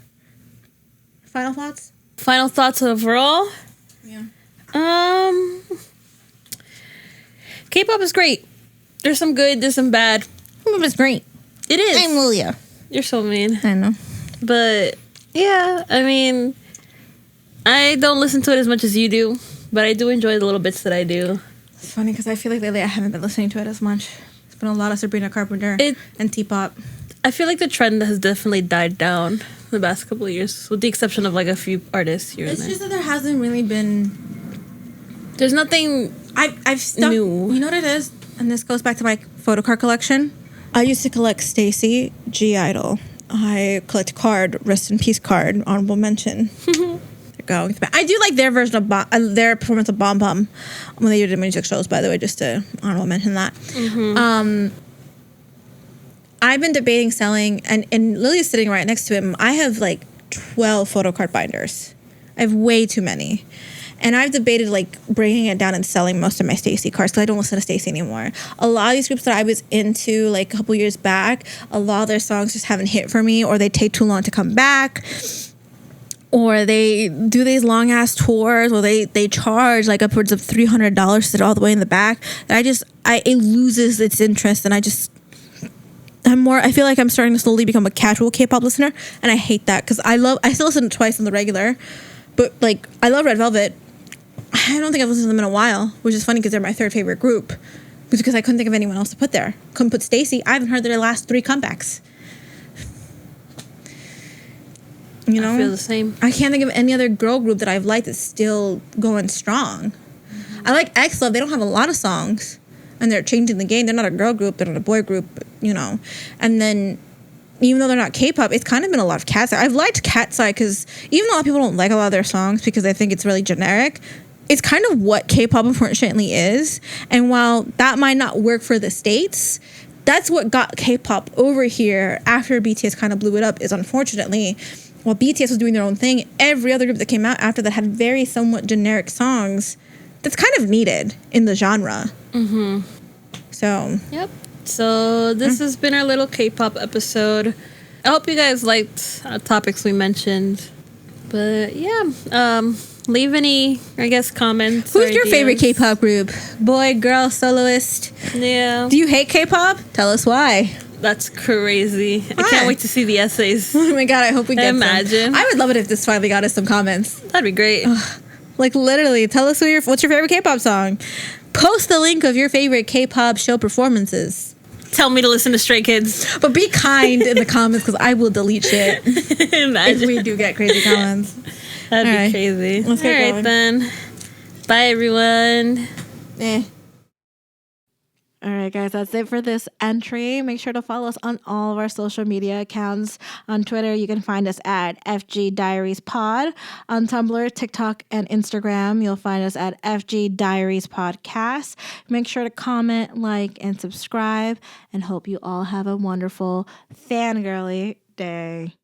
Final thoughts? Final thoughts overall? Yeah. K-pop is great. There's some good, there's some bad. It's great. It is. I'm Lilia. You're so mean. I know. But yeah, I mean, I don't listen to it as much as you do, but I do enjoy the little bits that I do. It's funny because I feel like lately I haven't been listening to it as much. It's been a lot of Sabrina Carpenter and T-pop. I feel like the trend has definitely died down the past couple of years, with the exception of like a few artists here and there. It's just that there hasn't really been. There's nothing I've stuck, new. You know what it is? And this goes back to my photo card collection. I used to collect Stacy, G-Idol. I collect card, rest in peace card, honorable mention. They're going to I do like their version of their performance of Bom Bom when they did music shows, by the way, just to honorable mention that. I've been debating selling, and Lily's sitting right next to him. I have like 12 photo card binders. I have way too many. And I've debated like bringing it down and selling most of my Stacey cards because I don't listen to Stacey anymore. A lot of these groups that I was into like a couple years back, a lot of their songs just haven't hit for me, or they take too long to come back, or they do these long ass tours, or they charge like upwards of $300 to sit all the way in the back. That it loses its interest, and I feel like I'm starting to slowly become a casual K-pop listener, and I hate that because I still listen to Twice on the regular, but like I love Red Velvet. I don't think I've listened to them in a while, which is funny because they're my third favorite group. Because I couldn't think of anyone else to put there. Couldn't put Stacey. I haven't heard their last 3 comebacks. You know? I feel the same. I can't think of any other girl group that I've liked that's still going strong. I like X Love. They don't have a lot of songs. And they're changing the game. They're not a girl group. They're not a boy group, you know. And then, even though they're not K-pop, it's kind of been a lot of Cat's Eye. I've liked Cat's Eye because even though a lot of people don't like a lot of their songs because they think it's really generic, it's kind of what K-pop unfortunately is. And while that might not work for the States, that's what got K-pop over here after BTS kind of blew it up, is unfortunately, while BTS was doing their own thing, every other group that came out after that had very somewhat generic songs that's kind of needed in the genre. Mm-hmm. So. Yep. So this has been our little K-pop episode. I hope you guys liked topics we mentioned. But yeah, leave any, I guess, comments. Who's your favorite K-pop group? Boy, girl, soloist? Yeah. Do you hate K-pop? Tell us why. That's crazy. I can't wait to see the essays. Oh my god, I hope we get Imagine. some. I would love it if this finally got us some comments. That'd be great. Like literally, tell us what's your favorite K-pop song. Post the link of your favorite K-pop show performances. Tell me to listen to Stray Kids. But be kind in the comments because I will delete shit. Imagine. If we do get crazy comments. That'd be crazy. Let's get going. Then. Bye, everyone. All right, guys, that's it for this entry. Make sure to follow us on all of our social media accounts. On Twitter, you can find us at FG Diaries Pod. On Tumblr, TikTok, and Instagram, you'll find us at FG Diaries Podcast. Make sure to comment, like, and subscribe, and hope you all have a wonderful fangirly day.